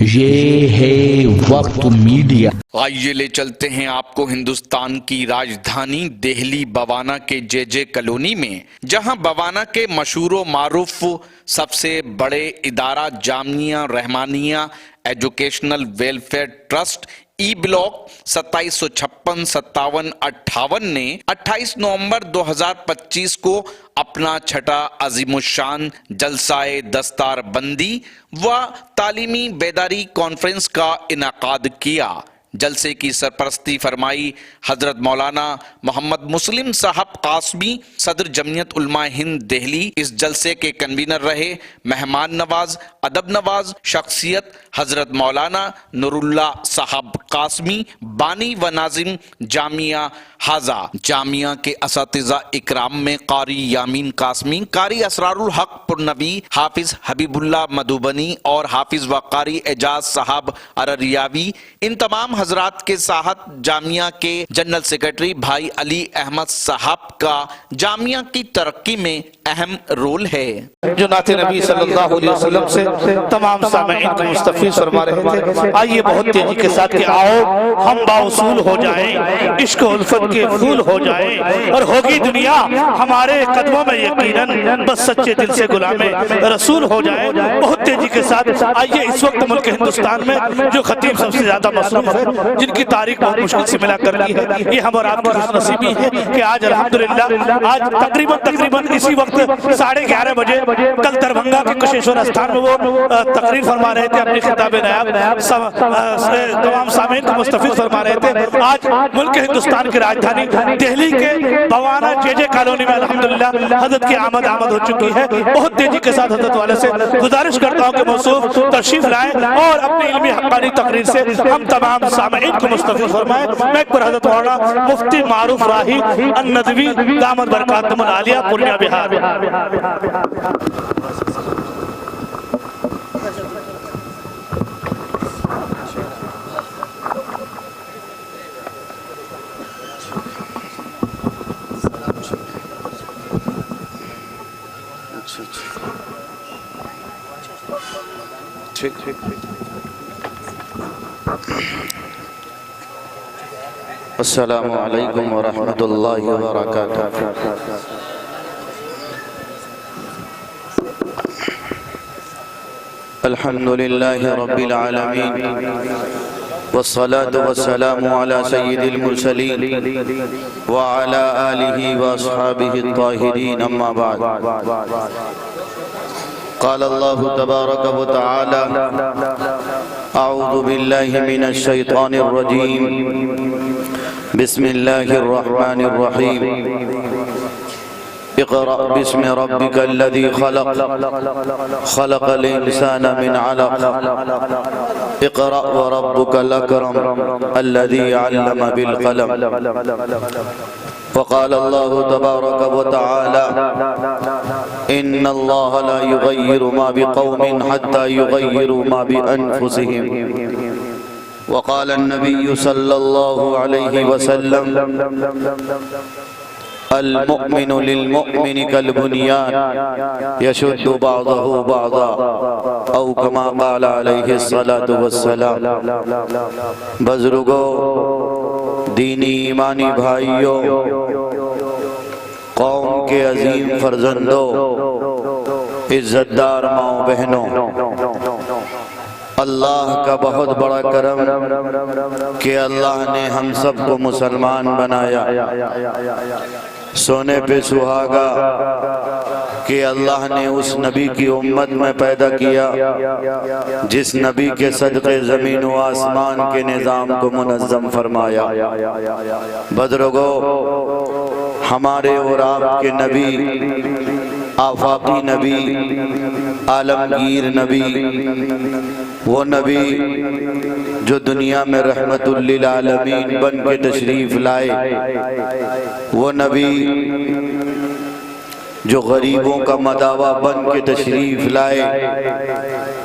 یہ ہے وقت میڈیا۔ آئیے لے چلتے ہیں آپ کو ہندوستان کی راجدھانی دہلی بوانا کے جے جے کالونی میں، جہاں بوانا کے مشہور و معروف سب سے بڑے ادارہ جامعہ رحمانیہ ایجوکیشنل ویلفیئر ٹرسٹ ای بلاک 2756 57 58 نے 28 نومبر 2025 کو اپنا چھٹا عظیم الشان جلسہ دستار بندی و تعلیمی بیداری کانفرنس کا انعقاد کیا۔ جلسے کی سرپرستی فرمائی حضرت مولانا محمد مسلم صاحب قاسمی، صدر جمعیت علماء ہند دہلی۔ اس جلسے کے کنوینر رہے مہمان نواز ادب نواز شخصیت حضرت مولانا نور اللہ صاحب قاسمی، بانی و ناظم جامعہ حاضہ۔ جامعہ کے اساتذہ اکرام میں قاری یامین قاسمی، قاری اسرار الحق پرنوی، حافظ حبیب اللہ مدھوبنی اور حافظ و قاری اعجاز صاحب ارریاوی۔ ان تمام حضرات کے ساتھ جامعہ کے جنرل سیکرٹری بھائی علی احمد صاحب کا جامعہ کی ترقی میں اہم رول ہے۔ جو نعت نبی صلی اللہ علیہ وسلم سے تمام سامعین کو مستفیض فرما رہے تھے، آئیے بہت تیزی کے ساتھ کہ آؤ ہم باوصول ہو جائیں، عشق و الفت کے پھول ہو جائیں، اور ہوگی دنیا ہمارے قدموں میں یقیناً، بس سچے دل سے غلام رسول ہو جائیں۔ بہت تیزی کے ساتھ آئیے اس وقت ملک ہندوستان میں جو خطیب سب سے زیادہ مصروف ہے، جن کی تاریخ بہت مشکل سے ملا کرتی ہے، یہ ہم اور آپ کی خوش نصیبی ہے کہ آج الحمدللہ آج تقریباً اسی وقت 11:30 بجے کل دربھنگا کے کشیشور استھان میں وہ تقریر فرما رہے تھے، اپنی خطاب نایاب تمام سامعین کو مستفیض فرما رہے تھے۔ آج ملک ہندوستان کی راجدھانی دہلی کے بوانا جے جے کالونی میں الحمدللہ حضرت کی آمد ہو چکی ہے۔ بہت تیزی کے ساتھ حضرت والے سے گزارش کرتا ہوں کہ موصوف تشریف لائیں اور اپنی علمی حقانی تقریر سے ہم تمام سامعین کو مستفیض فرمائیں۔ میں ایک پر حضرت مولانا مفتی معروف راہی الندوی دامت برکاتہم العالیہ پورنیہ بہار۔ السلام علیکم ورحمۃ اللہ وبرکاتہ۔ الحمدللہ رب العالمین والصلاة والسلام على سید المرسلین وعلى آلہ واصحابہ الطاہرین، اما بعد۔ قال اللہ تبارک و تعالی اعوذ باللہ من الشیطان الرجیم بسم اللہ الرحمن الرحیم اقرأ باسم ربک الذی خلق خلق الانسان من علق اقرأ وربک الاکرم الذی علم بالقلم۔ وقال اللہ تبارک و تعالی ان اللہ لا یغیر ما بقوم حتی یغیروا ما بانفسهم۔ وقال النبی صلی اللہ علیہ وسلم المؤمن للمؤمن كالبنيان يشد بعضه بعضا او كما قال علیہ الصلاة والسلام۔ بزرگوں، دینی ایمانی بھائیوں، قوم کے عظیم فرزندوں، عزتدار ماؤں بہنوں، اللہ کا بہت بڑا کرم کہ اللہ نے ہم سب کو مسلمان بنایا۔ سونے پہ سہاگا کہ اللہ نے اس نبی کی امت میں پیدا کیا جس نبی کے صدقے زمین و آسمان کے نظام کو منظم فرمایا۔ بزرگوں، ہمارے اور آپ کے نبی، آفاقی نبی، عالمگیر نبی، وہ نبی جو دنیا میں رحمت للعالمین بن کے تشریف لائے، وہ نبی جو غریبوں کا مداوا بن کے تشریف لائے،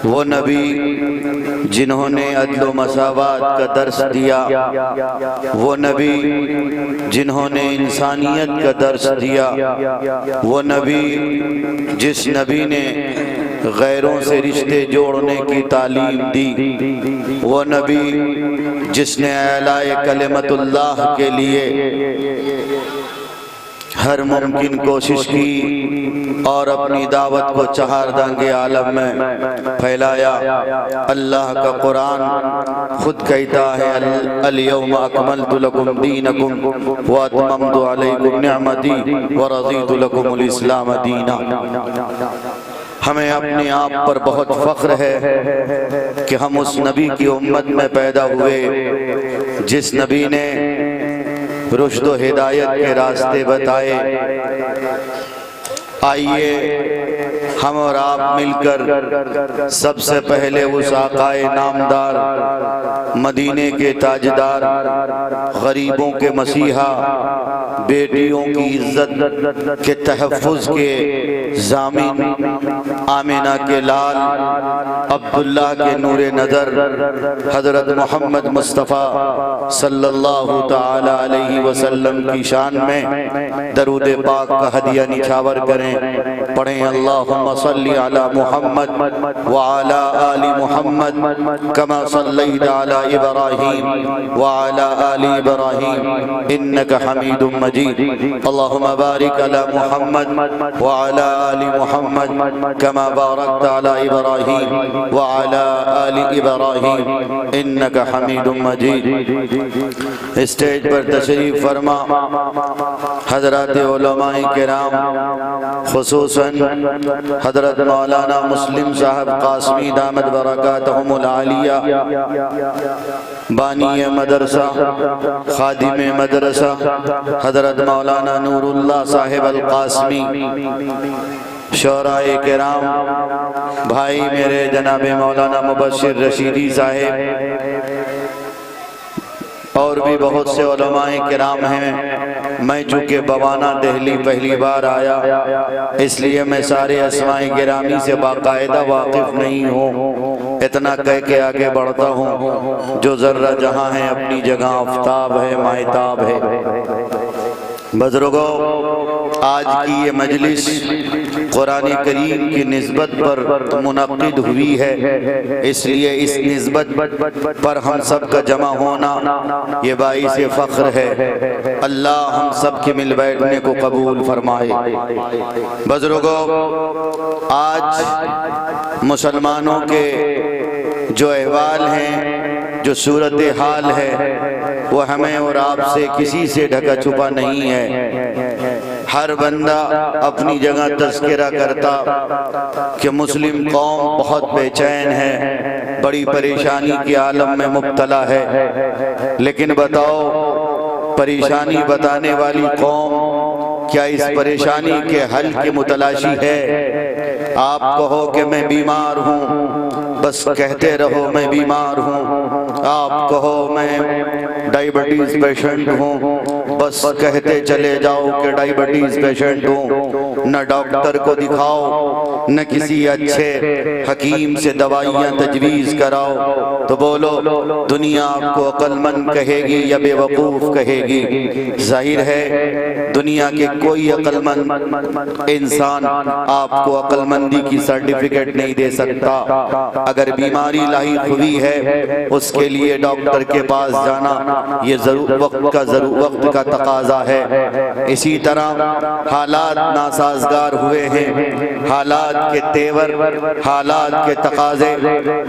وہ نبی جنہوں نے عدل و مساوات کا درس دیا، وہ نبی جنہوں نے انسانیت کا درس دیا، وہ نبی جس نبی نے غیروں سے رشتے جوڑنے کی تعلیم دی، وہ نبی جس نے اعلاء کلمت اللہ کے لیے ہر ممکن کوشش کی اور اپنی دعوت کو چہاردانگ عالم میں پھیلایا۔ اللہ کا قرآن خود کہتا ہے الیوم اکملت لکم دینکم واتممت علیکم نعمتی ورضیت لکم الاسلام دینا۔ ہمیں اپنے آپ پر بہت فخر ہے کہ ہم اس نبی کی امت میں پیدا ہوئے جس نبی نے رشد و ہدایت کے راستے بتائے۔ آئیے ہم اور آپ مل کر سب سے پہلے اس آقائے نامدار، مدینے کے تاجدار، غریبوں کے مسیحا، بیٹیوں کی عزت کے تحفظ کے ضامن، آمنہ کے لال، عبداللہ کے نور نظر، حضرت محمد مصطفیٰ صلی اللہ تعالی علیہ وسلم کی شان میں درود پاک کا ہدیہ نچھاور کریں۔ پڑھیں اللہم صلی علی محمد وعلی آل محمد کما صلیت علی ابراہیم وعلی آل ابراہیم انکا حمید مجید۔ اللہم بارک علی محمد وعلی آل محمد کما بارکت علی ابراہیم وعلی آل ابراہیم انکا حمید مجید۔ اسٹیج پر تشریف فرما حضرات علماء کرام، خصوصاً حضرت مولانا مسلم صاحب قاسمی دامت برکاتہم العالیہ، بانی مدرسہ، خادم مدرسہ، حضرت مولانا نور اللہ صاحب القاسمی، شعراء کرام، بھائی میرے جناب مولانا مبشر رشیدی صاحب، اور بھی بہت سے علماء کرام ہیں۔ میں چونکہ بوانا دہلی پہلی بار آیا، اس لیے میں سارے اسماء گرامی سے باقاعدہ واقف نہیں ہوں، اتنا کہہ کے آگے بڑھتا ہوں جو ذرہ جہاں ہے اپنی جگہ آفتاب ہے، ماہتاب ہے۔ بزرگوں، آج کی یہ مجلس قرآن کریم کی نسبت پر منعقد ہوئی ہے، اس لیے اس نسبت پر ہم سب کا جمع ہونا یہ باعث فخر ہے۔ اللہ ہم سب کے مل بیٹھنے کو قبول فرمائے۔ بزرگوں، آج مسلمانوں کے جو احوال ہیں، جو صورتحال ہے، وہ ہمیں اور آپ سے کسی سے ڈھکا چھپا نہیں ہے۔ ہر بندہ اپنی جگہ تذکرہ کرتا کہ مسلم قوم بہت بے چین ہے، بڑی پریشانی کے عالم میں مبتلا ہے۔ لیکن بتاؤ، پریشانی بتانے والی قوم کیا اس پریشانی کے حل کی متلاشی ہے؟ آپ کہو کہ میں بیمار ہوں، بس کہتے رہو میں بیمار ہوں۔ آپ کہو میں ڈائیبٹیز پیشنٹ ہوں، بس کہتے چلے جاؤ کہ ڈائیبٹیز پیشنٹ ہوں۔ نہ ڈاکٹر کو دکھاؤ، نہ کسی اچھے حکیم سے دوائیاں تجویز کراؤ، تو بولو دنیا آپ کو عقل مند کہے گی یا بے وقوف کہے گی؟ ظاہر ہے دنیا کے کوئی عقل مند انسان آپ کو عقل مندی کی سرٹیفکیٹ نہیں دے سکتا۔ اگر بیماری لاحق ہوئی ہے، اس کے لیے ڈاکٹر کے پاس جانا یہ وقت کا تقاضا ہے۔ اسی طرح حالات ناسازگار ہوئے ہیں، حالات کے تیور، حالات کے تقاضے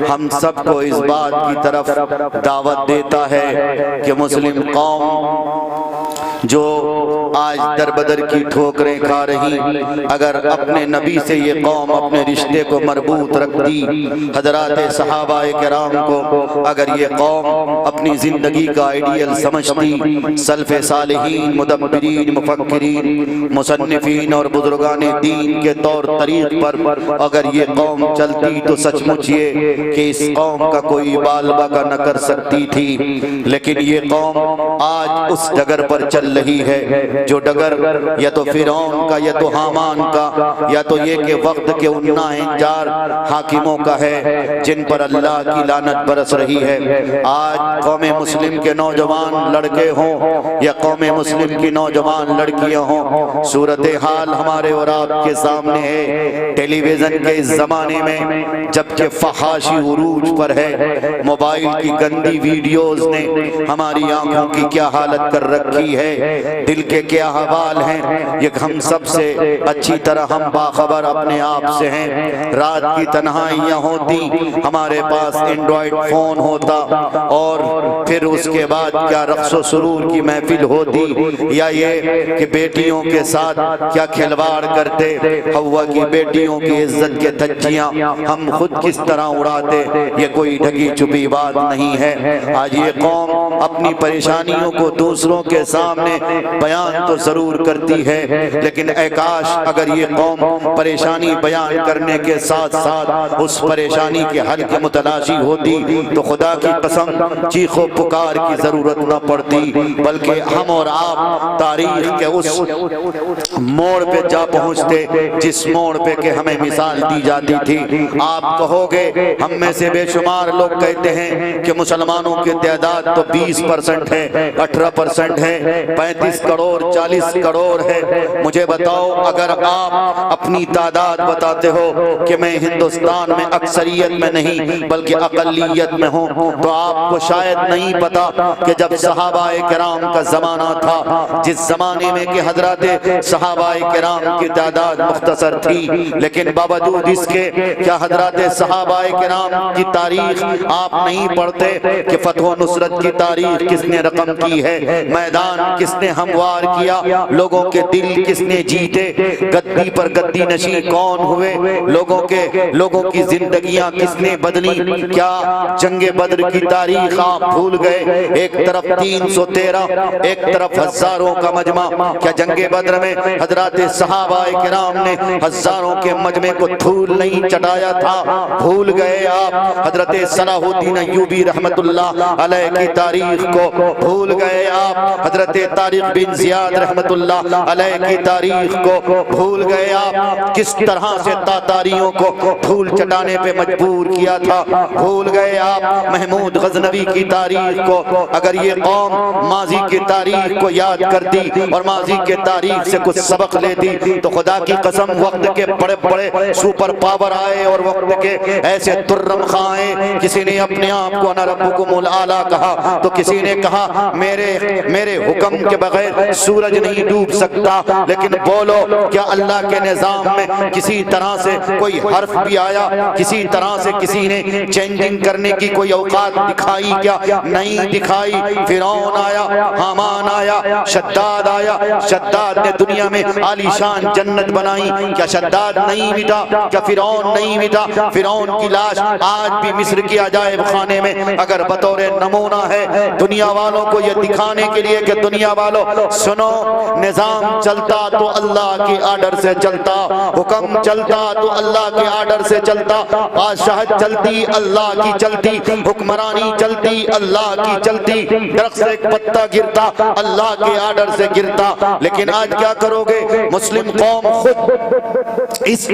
ہم سب کو اس بات کی طرف دعوت دیتا ہے کہ مسلم قوم جو آج در بدر کی ٹھوکریں کھا رہی، اگر اپنے نبی سے یہ قوم اپنے رشتے کو مربوط رکھتی، حضرات صحابہ کرام کو اگر یہ قوم اپنی زندگی کا آئیڈیل سمجھتی، سلف صالحین، مدبرین، مفکرین، مصنفین اور بزرگان دین کے طور طریق پر اگر یہ قوم چلتی تو سچ مچ یہ کہ اس قوم کا کوئی بال باقا نہ کر سکتی تھی۔ لیکن یہ قوم آج اس ڈگر پر چل رہی ہے جو ڈگر یا تو فرعون کا، یا تو حامان کا، یا تو یہ کہ وقت کے ان ناہنجار حاکموں کا ہے جن پر اللہ کی لعنت برس رہی ہے۔ آج قوم مسلم کے نوجوان لڑکے ہوں یا قوم مسلم کی نوجوان لڑکیاں ہوں، صورتحال ہمارے ہمارے اور آپ کے سامنے ہے۔ ٹیلی ویژن کے اس زمانے میں جبکہ فحاشی عروج پر ہے، موبائل کی گندی ویڈیوز نے ہماری آنکھوں کی کیا حالت کر رکھی ہے، دل کے کیا حوال ہیں، یہ ہم سب سے اچھی طرح ہم باخبر اپنے آپ سے ہیں۔ رات کی تنہائیاں ہوتی، ہمارے پاس اینڈرائیڈ فون ہوتا، اور پھر اس کے بعد کیا رقص و سرور کی محفل ہوتی، یا یہ کہ بیٹیوں کے ساتھ کیا کھلواڑ کرتے، حوا کی بیٹیوں کی عزت کے دھجیاں ہم خود کس طرح اڑاتے، یہ کوئی ڈھکی چھپی بات نہیں ہے۔ آج یہ قوم اپنی پریشانیوں کو دوسروں کے سامنے بیان تو ضرور کرتی ہے، لیکن اے کاش اگر یہ قوم پریشانی بیان کرنے کے ساتھ ساتھ اس پریشانی کے حل کی متلاشی ہوتی تو خدا کی قسم چیخ و پکار کی ضرورت نہ پڑتی، بلکہ ہم اور آپ تاریخ کے اس موڑ پہ جا پہنچتے جس موڑ پہ کہ ہمیں مثال دی جاتی تھی۔ آپ کہو گے ہم میں سے بے شمار لوگ کہتے ہیں کہ مسلمانوں کی تعداد تو 20% ہے، 18% ہے، 35 کروڑ 40 کروڑ ہے۔ مجھے بتاؤ اگر آپ اپنی تعداد بتاتے ہو کہ میں ہندوستان میں اکثریت میں نہیں بلکہ اقلیت میں ہوں، تو آپ کو شاید نہیں پتا کہ جب صحابہ کرام کا زمانہ تھا، جس زمانے میں کہ حضرات صحابہ کرام کی تعداد مختصر تھی، لیکن باوجود اس کے کیا حضرات صحابہ کرام کی تاریخ آپ نہیں پڑھتے کہ فتح و نصرت کی تاریخ کس نے رقم کی ہے، میدان کس نے ہموار کیا، لوگوں کے دل کس نے جیتے، گدی پر گدی نشین کون ہوئے، لوگوں کی زندگیاں کس نے بدلی، کیا جنگ بدر کی تاریخ آپ بھول گئے؟ ایک طرف 313، ایک طرف ہزاروں کا مجمع، کیا جنگ بدر میں حضرات صحابہ کرام نے ہزاروں کے مجمع کو دھول نہیں چٹایا تھا؟ بھول گئے آپ حضرت صلاح الدین ایوبی رحمت اللہ علیہ کی تاریخ کو؟ بھول گئے آپ حضرت طارق بن زیاد رحمت اللہ علیہ کی تاریخ کو؟ بھول گئے آپ کس طرح سے تاتاریوں کو دھول چٹانے پہ مجبور کیا تھا؟ بھول گئے آپ محمود غزنوی کی تاریخ کو؟ اگر یہ قوم ماضی کی تاریخ کو یاد کرتی اور ماضی کے تاریخ سے کچھ سبق لیتی تو خدا کی قسم وقت کے بڑے بڑے سپر پاور آئے اور وقت کے ایسے ترم خائیں، کسی نے اپنے آپ کو انا ربکم الاعلی کہا تو کسی نے کہا میرے حکم کے بغیر سورج نہیں ڈوب سکتا، لیکن بولو کیا اللہ کے نظام میں کسی طرح سے کوئی حرف بھی آیا؟ کسی طرح سے کسی نے چینجنگ کرنے کی کوئی اوقات دکھائی کیا؟ نہیں دکھائی۔ فرعون آیا، حامان آیا، شداد آیا، شداد نے دنیا میں عالی شان جنت بنائی، کیا شداد نہیں مٹا؟ کیا فرعون نہیں مٹا؟ فرعون کی لاش آج بھی مصر کی عجائب خانے میں اگر بطور نمونہ ہے دنیا والوں کو یہ دکھانے کے لیے کہ دنیا والوں سنو، نظام چلتا تو اللہ کی آرڈر سے چلتا، حکم چلتا تو اللہ کے آرڈر سے چلتا، بادشاہت چلتی اللہ کی چلتی، حکمرانی چلتی اللہ کی چلتی، درخت سے ایک پتا گرتا اللہ کے آرڈر سے گرتا۔ لیکن آج کیا کرو گے؟ مسلم قوم خود اس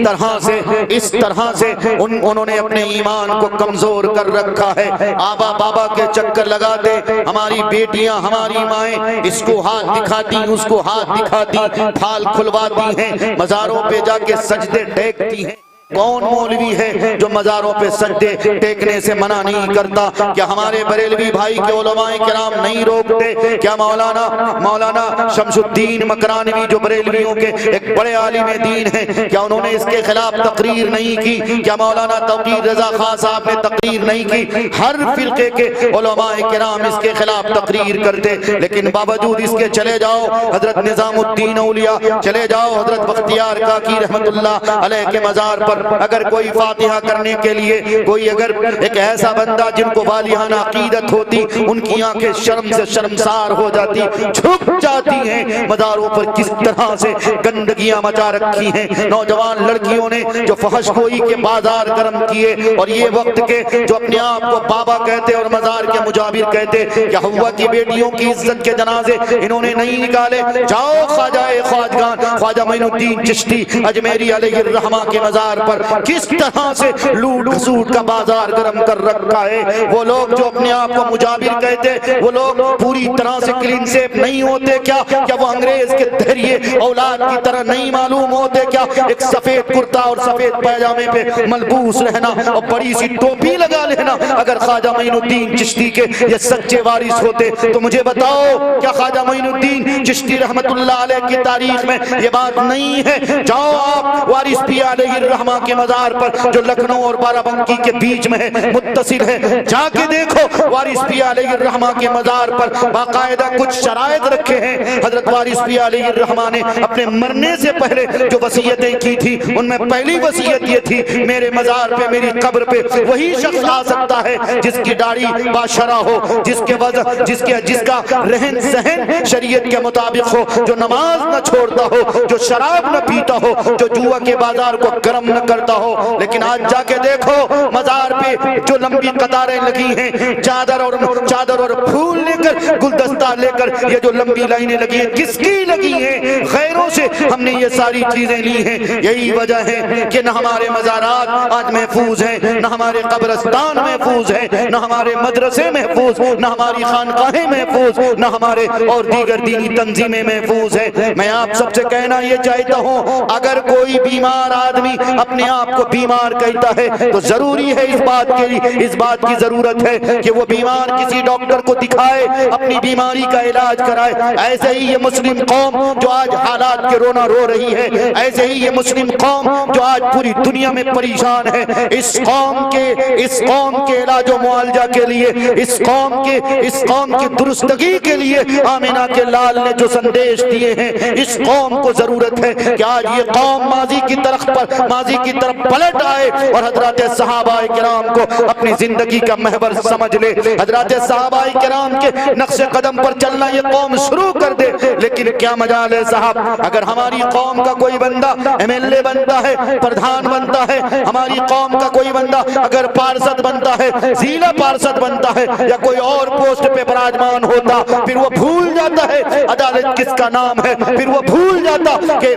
طرح سے انہوں نے اپنے ایمان کو کمزور کر رکھا ہے۔ آبا بابا کے چکر لگاتے، ہماری بیٹیاں ہماری مائیں اس کو ہاتھ دکھاتی اس کو ہاتھ دکھاتی، پھال کھلواتی ہیں، مزاروں پہ جا کے سجدے ٹیکتی ہیں۔ کون مولوی ہے جو مزاروں پہ سجدے ٹیکنے سے منع نہیں کرتا؟ کیا ہمارے بریلوی بھائی کے علماء کرام نہیں روکتے؟ کیا مولانا شمس الدین مکرانوی جو بریلویوں کے ایک بڑے عالم دین ہیں، کیا انہوں نے اس کے خلاف تقریر نہیں کی؟ کیا مولانا توقیر رضا خان صاحب نے تقریر نہیں کی؟ ہر فرقے کے علماء کرام اس کے خلاف تقریر کرتے، لیکن باوجود اس کے چلے جاؤ حضرت نظام الدین اولیاء، چلے جاؤ حضرت بختیار کاکی رحمت اللہ علیہ کے مزار پر، اگر کوئی فاتحہ کرنے کے لیے کوئی اگر ایک ایسا بندہ جن کو والیانہ عقیدت ہوتی، ان کی آنکھیں شرم سے شرمسار ہو جاتی، جھک جاتی ہیں۔ مزاروں پر کس طرح سے گندگیاں مچا رکھی ہیں، نوجوان لڑکیوں نے جو فحش گوئی کے بازار گرم کیے، اور یہ وقت کے جو اپنے آپ کو بابا کہتے اور مزار کے مجابر کہتے، کیا حوا کی بیٹیوں کی عزت کے جنازے انہوں نے نہیں نکالے؟ جاؤ خواجہ خواجگان خواجہ معین الدین چشتی اجمیری علیہ الرحمہ کے مزار پر کس طرح سے لوٹ گھسوٹ کا بازار گرم کر رکھا ہے۔ وہ لوگ جو اپنے آپ کو مجابر کہتے، وہ لوگ پوری طرح سے کلین سیپ نہیں ہوتے کیا؟ کیا وہ انگریز کے دہریے اولاد کی طرح نہیں معلوم ہوتے کیا؟ ایک سفید کرتا اور سفید پیجامے پہ ملبوس رہنا اور بڑی سی ٹوپی لگا لینا، اگر خواجہ معین الدین چشتی کے یہ سچے وارث ہوتے تو مجھے بتاؤ کیا خواجہ معین الدین چشتی رحمت اللہ علیہ کی تاریخ میں یہ بات نہیں ہے؟ جاؤ آپ وارث پیر علیہ الرحمہ کے مزار پر جو لکھنؤ اور بارہ بنکی کے بیچ میں ہے، متصل ہے، جا کے دیکھو وارث پیر علیہ الرحمہ کے مزار پر باقاعدہ کچھ شرائط رکھے ہیں۔ حضرت وارث پیر علیہ الرحمہ نے اپنے مرنے سے پہلے جو وصیتیں کی تھی ان میں پہلی وصیت یہ تھی، میرے مزار پہ میری قبر پہ وہی شخص آ سکتا ہے جس کی داڑھی باشرہ ہو، جس کے وضع جس کا رہن سہن شریعت کے مطابق ہو، جو نماز نہ چھوڑتا ہو، جو شراب نہ پیتا ہو، جو جوا کے بازار کو گرم نہ کرتا ہو۔ لیکن آج جا کے دیکھو مزار پہ جو لمبی قطاریں لگی ہیں، چادر اور پھول لے کر، گلدستہ لے کر، یہ جو لمبی لائنیں لگی ہیں کس کی لگی ہیں؟ غیروں سے ہم نے یہ ساری چیزیں لی ہیں۔ یہی وجہ ہے کہ نہ ہمارے مزارات آج محفوظ ہیں، نہ ہمارے قبرستان محفوظ ہیں، نہ ہمارے مدرسے محفوظ، نہ ہماری خانقاہیں محفوظ، نہ ہمارے اور دیگر دینی تنظیمیں محفوظ ہیں۔ میں آپ سب سے کہنا یہ چاہتا ہوں، اگر کوئی بیمار آدمی اپنے آپ کو بیمار کہتا ہے تو ضروری ہے اس بات کی ضرورت ہے کہ وہ بیمار کسی ڈاکٹر کو دکھائے، اپنی بیماری کا علاج کرائے۔ ایسے ہی یہ مسلم قوم جو آج حالات کے رونا رو رہی ہے، ایسے ہی یہ مسلم قوم جو آج پوری دنیا میں پریشان ہے، اس قوم کے علاج و معالجہ کے لیے، اس قوم کی درستگی کے لیے آمینہ کے لال نے جو سندیش دیے ہیں، اس قوم کو ضرورت ہے کہ آج یہ قوم ماضی کی طرف پلٹ آئے اور حضرات صحابہ کرام کو اپنی زندگی کا محور سمجھ لے، حضرات صحابہ کرام کے نقش قدم پر چلنا یہ قوم شروع کر دے۔ لیکن کیا مجال ہے صاحب، اگر ہماری قوم کا کوئی بندہ MLA بنتا ہے، پردھان بنتا ہے، ہماری قوم کا کوئی بندہ اگر پارشد بنتا ہے، ضلع پارشد بنتا ہے یا کوئی اور پوسٹ پہ براجمان ہوتا، پھر وہ بھول جاتا ہے عدالت کس کا نام ہے، پھر وہ بھول جاتا کہ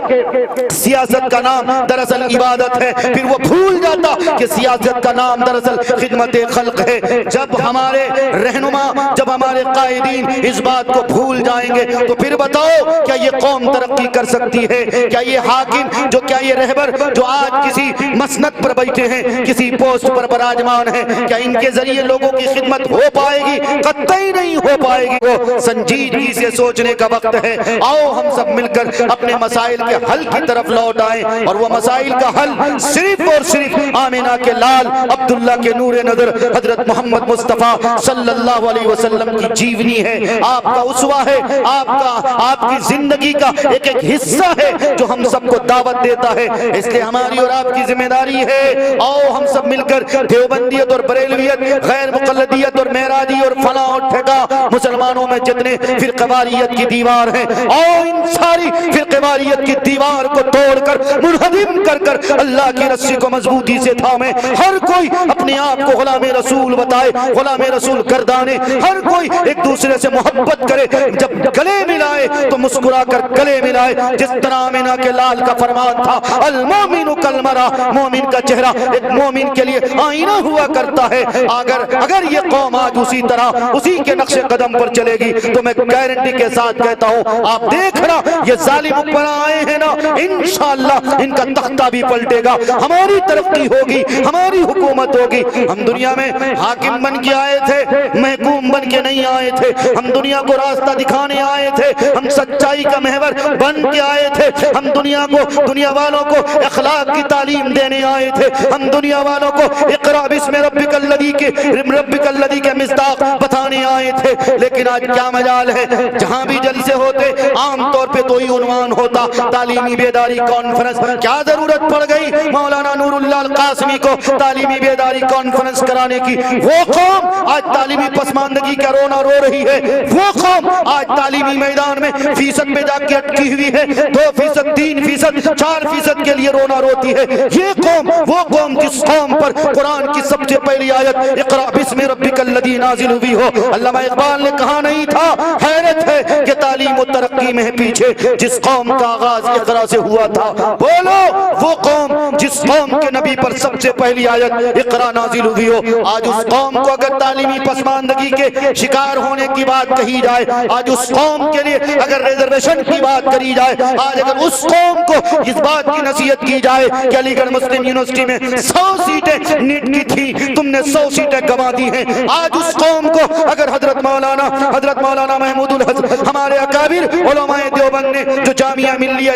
سیاست کا نام دراصل عبادت ہے، پھر وہ بھول جاتا کہ سیاست کا نام دراصل خدمت خلق ہے۔ جب ہمارے رہنما، جب ہمارے قائدین اس بات کو بھول جائیں گے تو پھر بتاؤ کیا یہ قوم ترقی کر سکتی ہے؟ کیا یہ حاکم کیا یہ رہبر جو آج کسی مسند پر بیٹھے ہیں، کسی پوسٹ پر براجمان ہیں، کیا ان کے ذریعے لوگوں کی خدمت ہو پائے گی؟ قطعی نہیں ہو پائے گی۔ وہ سنجیدگی سے سوچنے کا وقت ہے۔ آؤ ہم سب مل کر اپنے مسائل کے حل کی طرف لوٹ آئیں، اور وہ مسائل کا حل صرف اور صرف آمینہ کے لال عبداللہ کے نور نظر حضرت محمد مصطفیٰ صلی اللہ علیہ وسلم کی جیونی ہے، آپ کا اسوہ ہے، آپ کی زندگی کا ایک حصہ ہے جو ہم سب کو دعوت دیتا ہے۔ اس لیے ہماری اور آپ کی ذمہ داری ہے، آؤ ہم سب مل کر دیوبندیت اور بریلویت، غیر مقلدیت اور معراجی اور فلاں اور ٹھیکا، مسلمانوں میں جتنے فرقواریت کی دیوار ہیں، آؤ ان ساری فرقواریت کی دیوار کو توڑ کر، منہدم کر کر اللہ کی رسی کو مضبوطی سے تھامے۔ ہر کوئی اپنے آپ کو غلام رسول بتائے، غلام رسول گردانے، ہر کوئی ایک دوسرے سے محبت کرے، جب گلے ملائے تو مسکرا کر گلے ملائے، جس طرح آمینہ کے لال کا فرمان تھا، المومن کالمرآ، مومن کا چہرہ ایک مومن کے لیے آئینہ ہوا کرتا ہے۔ اگر یہ قوم آج اسی طرح اسی کے نقش قدم پر چلے گی تو میں گارنٹی کے ساتھ کہتا ہوں، آپ دیکھنا یہ ظالم حکمراں آئے ہیں نا، انشاءاللہ ان کا تختہ بھی پلٹے گا، ہماری ترقی ہوگی، ہماری حکومت ہوگی۔ ہم دنیا میں حاکم بن کے آئے تھے، محکوم بن کے نہیں آئے تھے، ہم دنیا کو راستہ دکھانے آئے تھے، ہم سچائی کا محور بن کے آئے تھے، ہم دنیا والوں کو اخلاق کی تعلیم دینے آئے تھے، ہم دنیا والوں کو اقرأ باسم ربک الذی کے مصداق بتانے آئے تھے۔ لیکن آج کیا مجال ہے، جہاں بھی جلسے ہوتے عام طور پہ تو ہی عنوان ہوتا تعلیمی بیداری کانفرنس۔ کیا ضرورت پڑ گئی مولانا نور اللہ القاسمی کو تعلیمی بیداری کانفرنس کرانے کی؟ وہ قوم آج تعلیمی پسماندگی کا رونا رو رہی ہے، وہ قوم آج تعلیمی میدان میں فیصد پہ جا کے اٹکی ہوئی ہے، 2%، 3%، 4% کے لیے رونا روتی ہے۔ یہ قوم وہ قوم جس قوم پر قرآن کی سب سے پہلی آیت اقرأ بسم ربک الذی نازل ہوئی ہو۔ علامہ اقبال نے کہا نہیں تھا، حیرت ہے کہ تعلیم و ترقی میں پیچھے جس قوم کا آغاز اقرا سے ہوا تھا۔ بولو وہ قوم جس قوم کے نبی پر سب سے پہلی آیت اقرا نازل ہوئی ہو، آج اس قوم کو اگر تعلیمی پسماندگی کے شکار ہونے کی بات کہی جائے، آج اس قوم کے لیے اگر ریزرویشن کی بات کری جائے، آج اگر اس قوم کو اس بات کی نصیحت کی جائے کہ علی گڑھ مسلم یونیورسٹی میں 100 سیٹیں نیٹ کی تھی، تم نے 100 سیٹیں گنوا دی ہیں، آج اس قوم کو اگر حضرت مولانا محمود الحسن ہمارے اکابر علماء دیوبند نے جو جامعہ ملیہ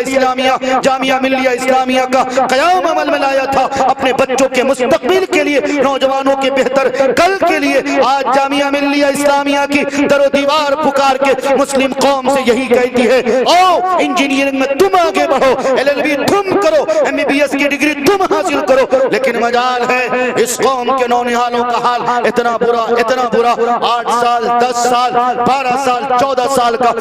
اسلامیہ کا قیام عمل میں لایا تھا اپنے بچوں کے مستقبل کے لیے، نوجوانوں کے بہتر کل کے لیے، آج جامعہ ملیہ اسلامیہ کی در و دیوار پکار کے مسلم قوم سے یہی کہتی ہے، او انجینئرنگ میں تم آگے بڑھو، LLB تم کرو، MBBS کی ڈگری تم حاصل کرو، لیکن مجال ہے اس قوم کے نونہالوں کا حال اتنا برا 8 سال 10 سال 12 سال 14 سال کا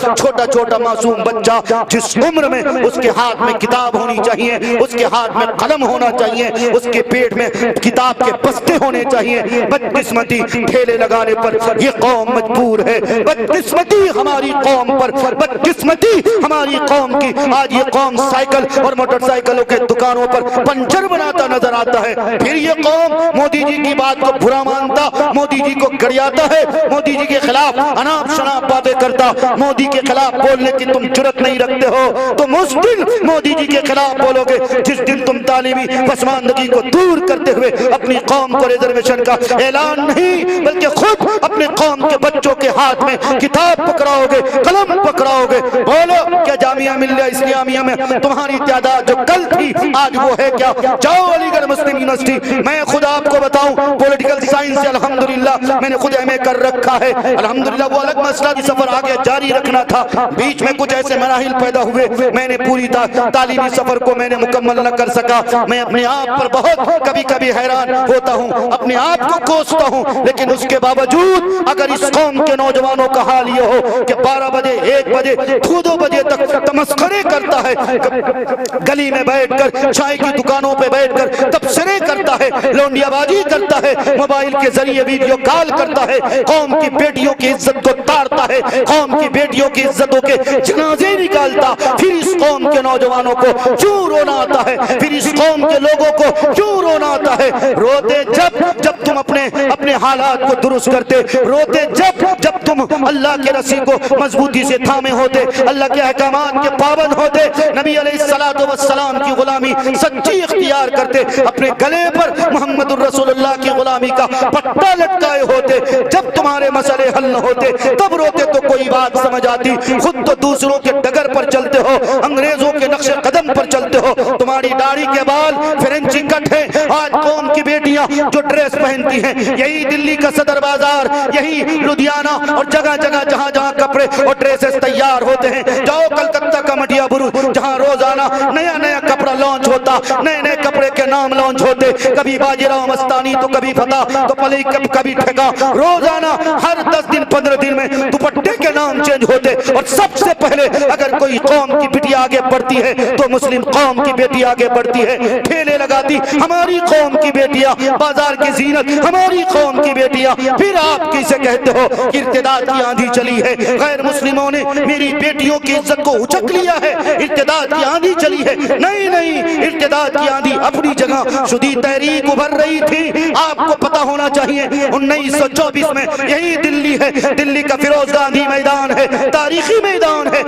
چھوٹا معصوم بچہ جس عمر میں اس کے ہاتھ میں کتاب ہونی چاہیے، اس کے ہاتھ میں قلم ہونا چاہیے، اس کے پیٹ میں کتاب کے بستے ہونے چاہیے، بدقسمتی ٹھیلے لگانے پر یہ قوم مجبور ہے، بدقسمتی ہماری قوم پر، بدقسمتی ہماری قوم کی، آج یہ قوم سائیکل اور موٹر سائیکلوں کے دکانوں پر پنچر بناتا نظر آتا ہے، پھر یہ قوم مودی جی کی بات کو برا مانتا، مودی جی کو گڑیاتا ہے، مودی جی کے خلاف اناپ شناپ باتیں کرتا، مودی کے خلاف بولنے کی تم جرت نہیں رکھتے ہو، تم اس دن مودی جی کے خلاف بولو گے جس دن تم تعلیمی پسماندگی کو دور کرتے ہوئے اپنی قوم کو ریزرویشن کا اعلان نہیں بلکہ خود اپنے قوم کے بچوں کے ہاتھ میں کتاب پکڑاؤ گے، قلم پکڑاؤ گے۔ بولو کیا جامعہ ملیہ اسلامیہ میں تمہاری تعداد جو کل تھی آج وہ ہے کیا؟ جاؤ علی گڑھ مسلم یونیورسٹی، میں خود آپ کو بتاؤں پولیٹیکل سائنس سے الحمدللہ میں نے خود ایم اے کر رکھا ہے، الحمدللہ وہ الگ مسئلہ کی سفر آگے جاری رکھنا تھا، بیچ میں کچھ ایسے مراحل پیدا ہوئے، میں نے پوری تعلیمی سفر کو میں نے مکمل نہ کر سکا، میں اپنے آپ پر بہت کبھی حیران ہوتا ہوں، اپنے آپ کو کوستا ہوں، لیکن اس کے باوجود اگر اس قوم کے نوجوانوں کا حال یہ ہو کہ 12 بجے 1 بجے 2 بجے تک تمسخرے کرتا ہے، گلی میں بیٹھ کر چائے کی دکانوں پہ بیٹھ کر تبصرے کرتا ہے، لونڈیا بازی کرتا ہے، موبائل کے ذریعے ویڈیو کال کرتا ہے، قوم کی بیٹیوں کی عزت کو تاڑتا ہے، قوم کی بیٹیوں کی عزتوں کے جنازے نکالتا، پھر اس قوم کے نوجوانوں کو کیوں رونا آتا ہے، پھر اس قوم کے لوگوں کو کیوں رونا آتا ہے؟ روتے جب تم اپنے حالات کو درست کرتے، روتے جب تم اللہ کے رسی کو مضبوطی سے تھامے ہوتے، اللہ کے احکامات کے پابند ہوتے، نبی علیہ السلام کی غلامی سچی اختیار کرتے، اپنے گلے پر محمد الرسول اللہ کی غلامی کا پٹا لٹکائے ہوتے، جب تمہارے مسئلے حل نہ ہوتے تب روتے تو کوئی بات سمجھ آتی، خود تو دوسروں کے ڈگر پر چلتے ہو، انگریزوں کے نقش قدم پر چلتے ہو، تمہاری داڑھی کے بال فرنچی کٹ ہے، آج قوم کی بیٹیاں جو ڈریس پہنتی ہیں، یہی دلی کا صدر بازار، یہی لدھیانہ اور جگہ جہاں کپڑے اور ڈریسز تیار ہوتے ہیں، جاؤ کلکتہ کا مٹیا برو جہاں روزانہ نیا کپڑا لانچ ہوتا، نئے کپڑے کے نام لانچ ہوتے، کبھی باجیراؤ مستانی تو کبھی فتح تو کبھی ٹھگا، روزانہ ہر 10 دن 15 دن میں دوپٹے کے نام چینج ہوتے، اور سب سے پہلے اگر کوئی قوم کی بیٹی آگے بڑھتی ہے تو مسلم قوم کی بیٹی آگے بڑھتی ہے، ٹھیلے لگاتی ہماری قوم کی بیٹیاں، بازار کی زینت ہماری قوم کی بیٹیاں، پھر آپ کسے کہتے ہو کہ ارتداد کی آندھی چلی ہے؟ غیر مسلموں نے میری بیٹیوں کی عزت کو اچک لیا ہے، ارتداد کی آندھی چلی ہے؟ نہیں، ارتداد کی آندھی اپنی جگہ شدید تحریک ابھر رہی تھی، آپ کو پتا ہونا چاہیے 1924 میں یہی دلی ہے، دلی کا فیروز گاندھی میدان ہے، تاریخی میدان ہے،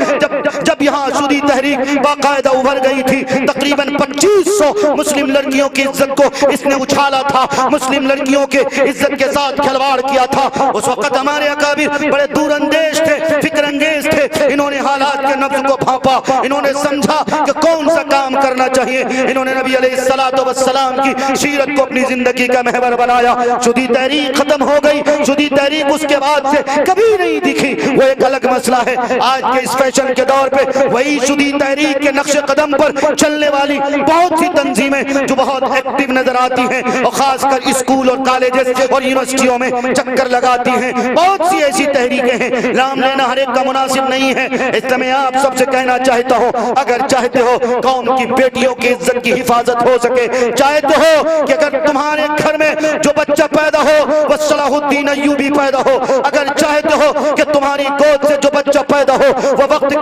جب یہاں شدید تحریک باقاعدہ ابھر گئی تھی، تقریباً 2500 مسلم لڑکیوں کی عزت کو اس نے اچھالا تھا، مسلم لڑکیوں کے عزت کے ساتھ کھلواڑ کیا تھا، اس وقت ہمارے اکابر بڑے دور اندیش تھے، فکر انگیز تھے، انہوں نے حالات کے نفس کو بھانپا, انہوں نے سمجھا کہ کون سا کام کرنا چاہیے. انہوں نے نبی علیہ السلام کی سیرت کو اپنی زندگی کا محور بنایا. شدید تحریک ختم ہو گئی, شدید تحریک اس کے بعد سے کبھی نہیں دکھی, وہ ایک الگ مسئلہ ہے. آج کے اس فیشن کے دور پہ وہی شدید تحریک کے نقش قدم پر چلنے والی بہت سی تنظیمیں جو بہت ایکٹیو نظر آتی ہیں, اور خاص کر اسکول اور کالجز اور یونیورسٹیوں میں چکر لگاتی ہیں. بہت سی ایسی تحریکیں ہیں, نام لینا ہر ایک کا مناسب نہیں ہے. اس لیے میں آپ سب سے کہنا چاہتا ہوں, اگر چاہتے ہو قوم کی بیٹیوں کی عزت کی حفاظت ہو سکے, چاہتے ہو کہ اگر تمہارے گھر میں جو بچہ پیدا ہو وہ صلاح الدین ایوبی پیدا ہو, اگر چاہتے ہو کہ تمہاری گود سے جو بچہ پیدا ہو وہ وقت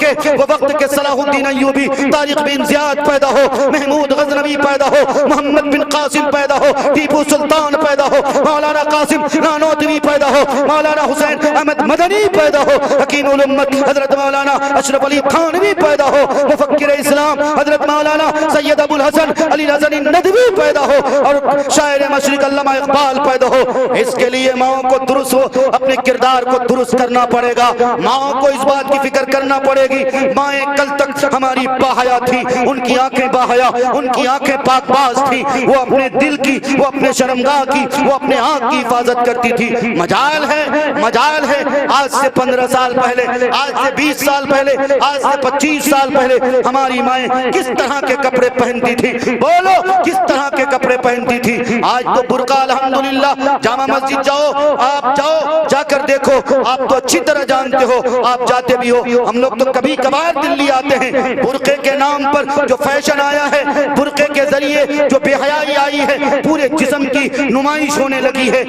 کے صلاح الدین ایوبی, طارق بن زیاد پیدا ہو, محمود غزنوی پیدا ہو, محمد بن قاسم پیدا ہو, ٹیپو سلطان پیدا ہو, مولانا قاسم نانوتوی پیدا ہو, مولانا حسین احمد مدنی پیدا ہو, حکیم الامت حضرت مولانا اشرف علی تھانوی پیدا ہو, مفکر اسلام حضرت مولانا سید ابو الحسن علی حسنی ندوی پیدا ہو, اور شاعر مشرق علامہ اقبال پیدا ہو. اس کے لیے ماؤں کو درست ہو اپنے کردار کو درست کرنا پڑے گا. ماؤں کو اس بات کی فکر کرنا پڑے گی, مائیں کل تک ہماری باحیا تھی, ان کی آنکھیں باحیا, ان کی آنکھیں پاک باز تھی, وہ اپنے دل کی, وہ اپنے شرمگاہ کی, وہ اپنے آنکھ کی حفاظت کرتی تھی. مجال ہے آج سے 15 سال پہلے, آج سے 20 سال پہلے, آج سے 25 سال پہلے ہماری مائیں کس طرح کے کپڑے پہنتی تھی, بولو کس طرح کے کپڑے پہنتی تھی. آج تو برقع الحمدللہ جامع مسجد جاؤ, آپ جاؤ, جا کر دیکھو, آپ تو اچھی طرح جانتے ہو, آپ جاتے بھی ہو. ہم لوگ تو کبھی کبھار دلی آتے ہیں, برقعے کے نام پر جو فیشن آیا ہے, برقعے کے ذریعے جو بے حیائی آئی ہے, پورے جسم کی نمائش ہونے لگی ہے,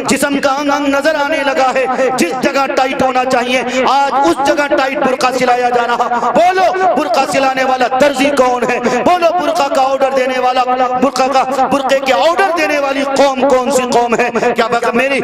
جسم کا انگ انگ نظر آنے لگا ہے. جس جگہ ٹائٹ ہونا چاہیے آج اس جگہ ٹائٹ برقع سلایا جا رہا. بولو برقع سلانے والا درزی کون ہے, بولو برقع کا آرڈر دینے والا, برقعے کے آرڈر دینے والی قوم کون سی قوم ہے. کیا میری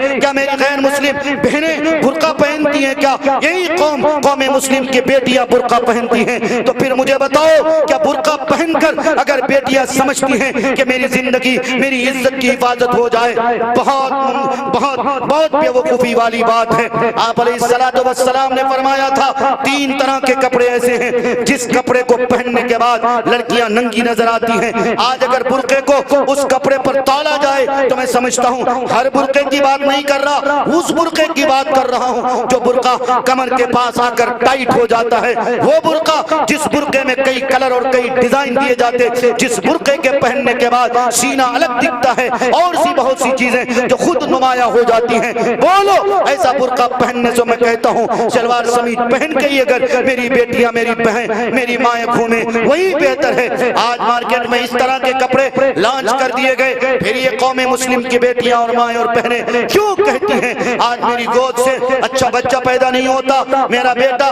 غیر مسلم بہنیں برقع پہنتی ہیں, کیا یہی قوم مسلم کی بیٹیاں برقع پہنتی ہیں؟ تو پھر مجھے بتاؤ, کیا برقع پہن کر اگر بیٹیاں سمجھتی ہیں کہ میری زندگی, میری عزت کی حفاظت ہو جائے, بہت بیوقوفی والی بات ہے. آپ علیہ السلام نے فرمایا تھا 3 طرح کے کپڑے ایسے ہیں جس کپڑے کو پہننے کے بعد لڑکیاں ننگی نظر آتی ہیں. آج اگر برقعے کو اس کپڑے پر تالا جائے تو میں سمجھتا ہوں ہر برقعے کی بات نہیں کر رہا, اس برقعے کی بات کر رہا ہوں جو برقع کمر کے پاس آ کر ٹائٹ ہو جاتا ہے. وہ برقع جس برقعے میں کئی کلر اور کئی ڈیزائن دیے جاتے, جس برقعے کے پہننے کے بعد سینہ الگ دکھتا ہے, اور سی بہت سی چیزیں جو خود نمایاں ہو جاتی ہیں. بولو ایسا برقع پہننے سے میں کہتا ہوں شلوار سمیت پہن کے ہی اگر میری بیٹیاں, میری بہن, میری مائیں گھومیں وہی بہتر ہے. آج مارکیٹ میں اس طرح کے کپڑے لانچ کر دیے گئے, پھر یہ قوم مسلم کی بیٹیاں اور مائیں اور بہنیں کیوں کہتی ہیں آج میری گود سے اچھا بچہ پیدا نہیں ہوتا, میرا بیٹا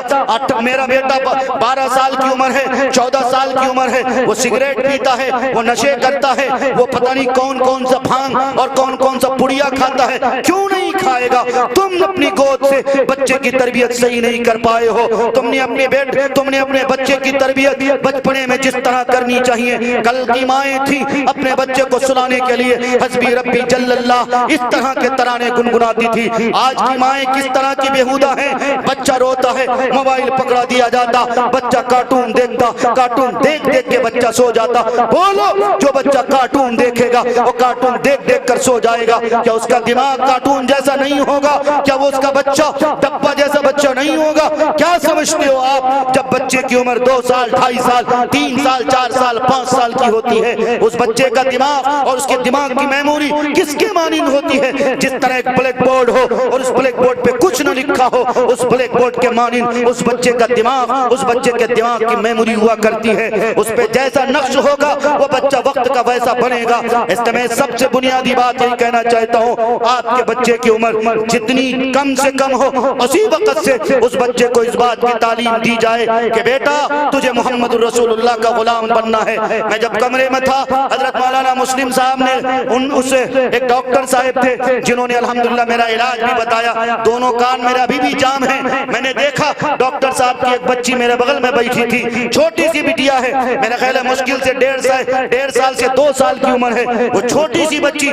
12 سال کی عمر ہے, 14 سال کی عمر ہے, وہ سگریٹ پیتا ہے, وہ نشے کرتا ہے, وہ پتہ نہیں کون سا بھانگ اور کون سا پڑیا کھاتا ہے. کیوں نہیں کھائے گا؟ تم اپنی گود سے بچے کی تربیت صحیح نہیں کر پائے ہو. تم نے اپنے بچے کی تربیت بچپنے میں جس طرح کرنی چاہیے, کل کی مائیں تھی اپنے بچے کو سلانے کے لیے حسبی ربی جل اللہ اس طرح کے ترانے گنگناتی تھی. آج کی مائیں کس طرح کی بیہودہ ہیں, بچہ روتا ہے موبائل پکڑا دیا جاتا, بچہ کارٹون دیکھتا, کارٹون دیکھ کے بچہ سو جاتا. بولو جو بچہ کارٹون دیکھے گا وہ کارٹون دیکھ کر سو جائے گا, کیا اس کا دماغ کارٹون جیسا نہیں ہوگا؟ کیا وہ اس کا بچہ ڈبہ جیسا بچہ نہیں ہوگا؟ کیا سمجھتے ہو آپ جب بچے کی عمر 2 سال, 2.5 سال, 3 سال, 4 سال, 5 سال کی ہوتی ہے, اس بچے کا دماغ اور اس کے دماغ کی میموری کس کے مانند ہوتی ہے؟ جس طرح ایک بلیک بورڈ ہو اور اس بلیک بورڈ پہ کچھ نہ لکھا ہو, اس بلیک بورڈ کے مانند اس بچے کا دماغ, اس بچے کے دماغ کی میموری ہوا کرتی ہے. اس پہ جیسا نقش ہوگا وہ بچہ وقت کا ویسا بنے گا. اس میں میں سب سے بنیادی بات یہی کہنا چاہتا ہوں, آپ کے بچے کی عمر جتنی کم سے کم ہو اسی وقت سے اس بچے کو اس بات کی تعلیم دی جائے کہ بیٹا تجھے محمد رسول اللہ کا غلام بننا ہے. میں جب کمرے میں تھا حضرت مولانا مسلم صاحب نے اسے ایک ڈاکٹر صاحب تھے جنہوں نے الحمدللہ میرا علاج بھی بتایا, دونوں کان میرا ابھی بھی جام ہے. میں نے دیکھا ڈاکٹر صاحب کی ایک بچی میرے بغل میں بیٹھی تھی, چھوٹی سی بٹیا ہے, میرا خیال ہے مشکل سے 1.5 سال سے 2 سال کی عمر ہے. وہ چھوٹی سی بچی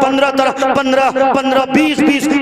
15 20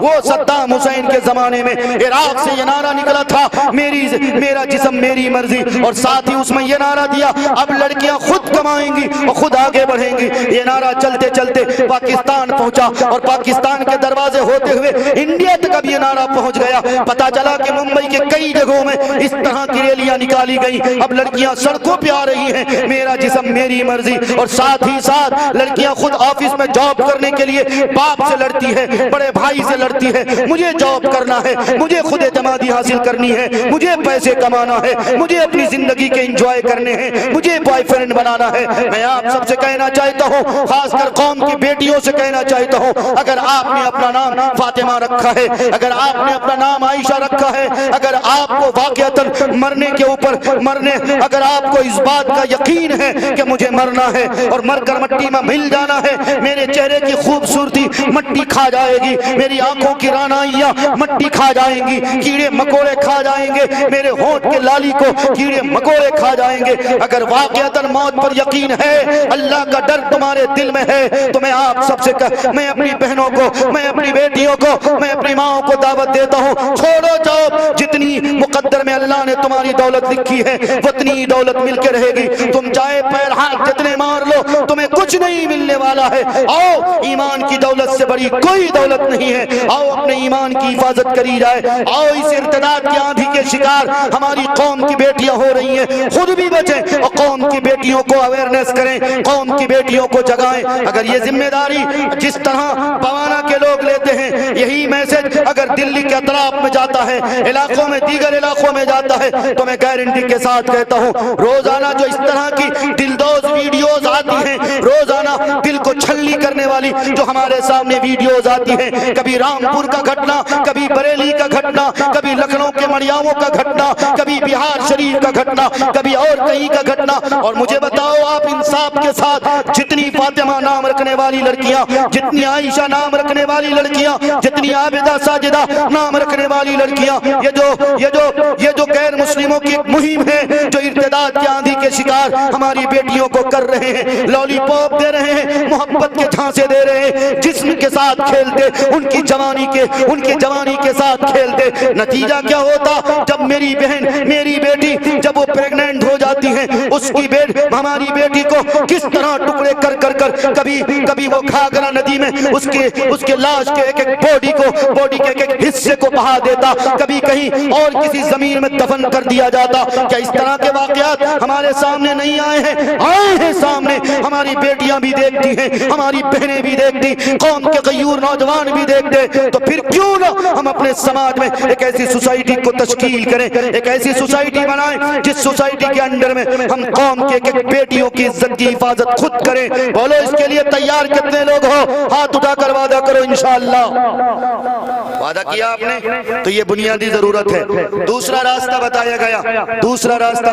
وہ صدام حسین کے زمانے میں عراق سے یہ نعرہ نکلا تھا، میرا جسم میری مرضی، اور ساتھ ہی اس میں یہ نعرہ دیا اب لڑکیاں خود کمائیں گی اور خود آگے بڑھیں گی۔ یہ نعرہ چلتے چلتے پاکستان پہنچا اور پاکستان کے دروازے ہوتے ہوئے انڈیا تک اب یہ نعرہ پہنچ گیا۔ پتا چلا کہ ممبئی کے کئی جگہوں میں اس طرح کی ریلیاں نکالی گئی، اب لڑکیاں سڑکوں پہ آ رہی ہیں، میرا جسم میری مرضی، اور ساتھ ہی ساتھ لڑکیاں خود آفس میں جاب کرنے کے لیے باپ سے لڑتی ہے، بڑے بھائی سے لڑتی ہے، مجھے جاب کرنا ہے، مجھے خود اعتمادی حاصل کرنی ہے، مجھے پیسے کمانا ہے، مجھے اپنی زندگی کے انجوائے کرنے ہیں، مجھے بوائے فرینڈ بنانا ہے۔ میں آپ سب سے کہنا چاہتا ہوں، خاص کر قوم کی بیٹیوں سے کہنا چاہتا ہوں، اگر آپ نے اپنا نام فاطمہ رکھا ہے، اگر آپ نے اپنا نام عائشہ رکھا ہے، اگر آپ کو واقعتاً مرنے کے اوپر اگر آپ کو اس بات کا یقین ہے کہ مجھے مرنا ہے اور مر کر مٹی میں مل جانا ہے، میرے چہرے کی خوبصورتی مٹی کھا جائے گی، میری آنکھوں کی رانائیاں مٹی کھا جائیں گی، کیڑے مکوڑے کھا جائیں گے، میرے ہونٹ کے لالی کو کیڑے مکوڑے کھا جائیں گے۔ اگر واقعتاً موت پر یقین ہے، اللہ کا ڈر تمہارے دل میں ہے، تو میں آپ سب سے میں اپنی بہنوں کو، میں اپنی بیٹیوں کو، میں اپنی ماں کو دعوت دیتا ہوں، چھوڑو جاؤ، جتنی مقدر میں اللہ نے تمہاری دولت لکھی ہے اتنی دولت مل کے رہے گی، تم چاہے پیر ہاتھ جتنے مار لو تمہیں کچھ نہیں ملنے والا ہے۔ آؤ، ایمان کی دولت سے بڑی کوئی دولت نہیں ہے، آؤ اپنے ایمان کی حفاظت کری جائے، آؤ اس ارتداد کی آندھی کے شکار ہماری قوم کی بیٹیاں ہو رہی ہیں، خود بھی بچیں اور قوم کی بیٹیوں کو اویئرنیس کریں، قوم کی بیٹیوں کو جگائیں۔ اگر یہ ذمہ داری جس طرح بوانا کے لوگ لیتے ہیں، یہی میسج اگر دلی کے اطراف میں جاتا ہے، علاقوں میں، دیگر علاقوں میں جاتا ہے، تو میں گارنٹی کے ساتھ کہتا ہوں، روزانہ جو اس طرح کی دلدوز ویڈیوز آتی ہیں، روزانہ دل کو چھلنی کرنے والی جو ہمارے سامنے ویڈیوز آتی ہیں، کبھی رامپور کا گھٹنا، کبھی بریلی کا گھٹنا، کبھی لکھنؤ کے مڑیاؤں کا گھٹنا، کبھی بہار شریف کا گھٹنا، کبھی اور کہیں کا گھٹنا، اور مجھے بتاؤ آپ انصاف کے ساتھ، جتنی فاطمہ نام رکھنے والی لڑکیاں، جتنی عائشہ نام رکھنے والی لڑکیاں، جتنی عابدہ ساجدہ نام رکھنے والی لڑکیاں، یہ جو غیر مسلموں کی ایک مہم ہے، جو ارتداد کی آندھی کے شکار ہماری بیٹیوں کو کر رہے ہیں، لالی پاپ دے رہے ہیں، محبت کے جھانسے دے رہے ہیں، جسم کے ساتھ کھیلتے، ان کی جوانی کے ساتھ کھیلتے، نتیجہ کیا ہوتا؟ جب میری بہن، میری بیٹی جب وہ پریگننٹ ہو جاتی ہیں، ہماری بیٹی کو کس طرح ٹکڑے کر کبھی وہ گھاگرا ندی میں اس کے لاش کے ایک باڈی کے ایک حصے کو بہا دیتا، کبھی کہیں اور کسی زمین میں دفن کر دیا جاتا۔ کیا اس طرح کے واقعات ہمارے سامنے نہیں آئے ہیں؟ آئے ہیں سامنے، ہماری بیٹیاں بھی دیکھتی ہیں، ہماری بہنیں بھی دیکھتی، قوم کے غیور نوجوان بھی دیکھتے، تو پھر کیوں نہ ہم اپنے سماج میں ایک ایسی سوسائٹی کو تشکیل کریں، ایک ایسی سوسائٹی بنائیں جس سوسائٹی کے انڈر میں ہم قوم کے ایک بیٹیوں کی عزت کی حفاظت خود کریں۔ بولو اس کے لیے تیار کتنے لوگ ہو؟ ہاتھ اٹھا کر وعدہ کرو انشاءاللہ۔ وعدہ کیا آپ نے تو یہ بنیادی ضرورت ہے۔ دوسرا راستہ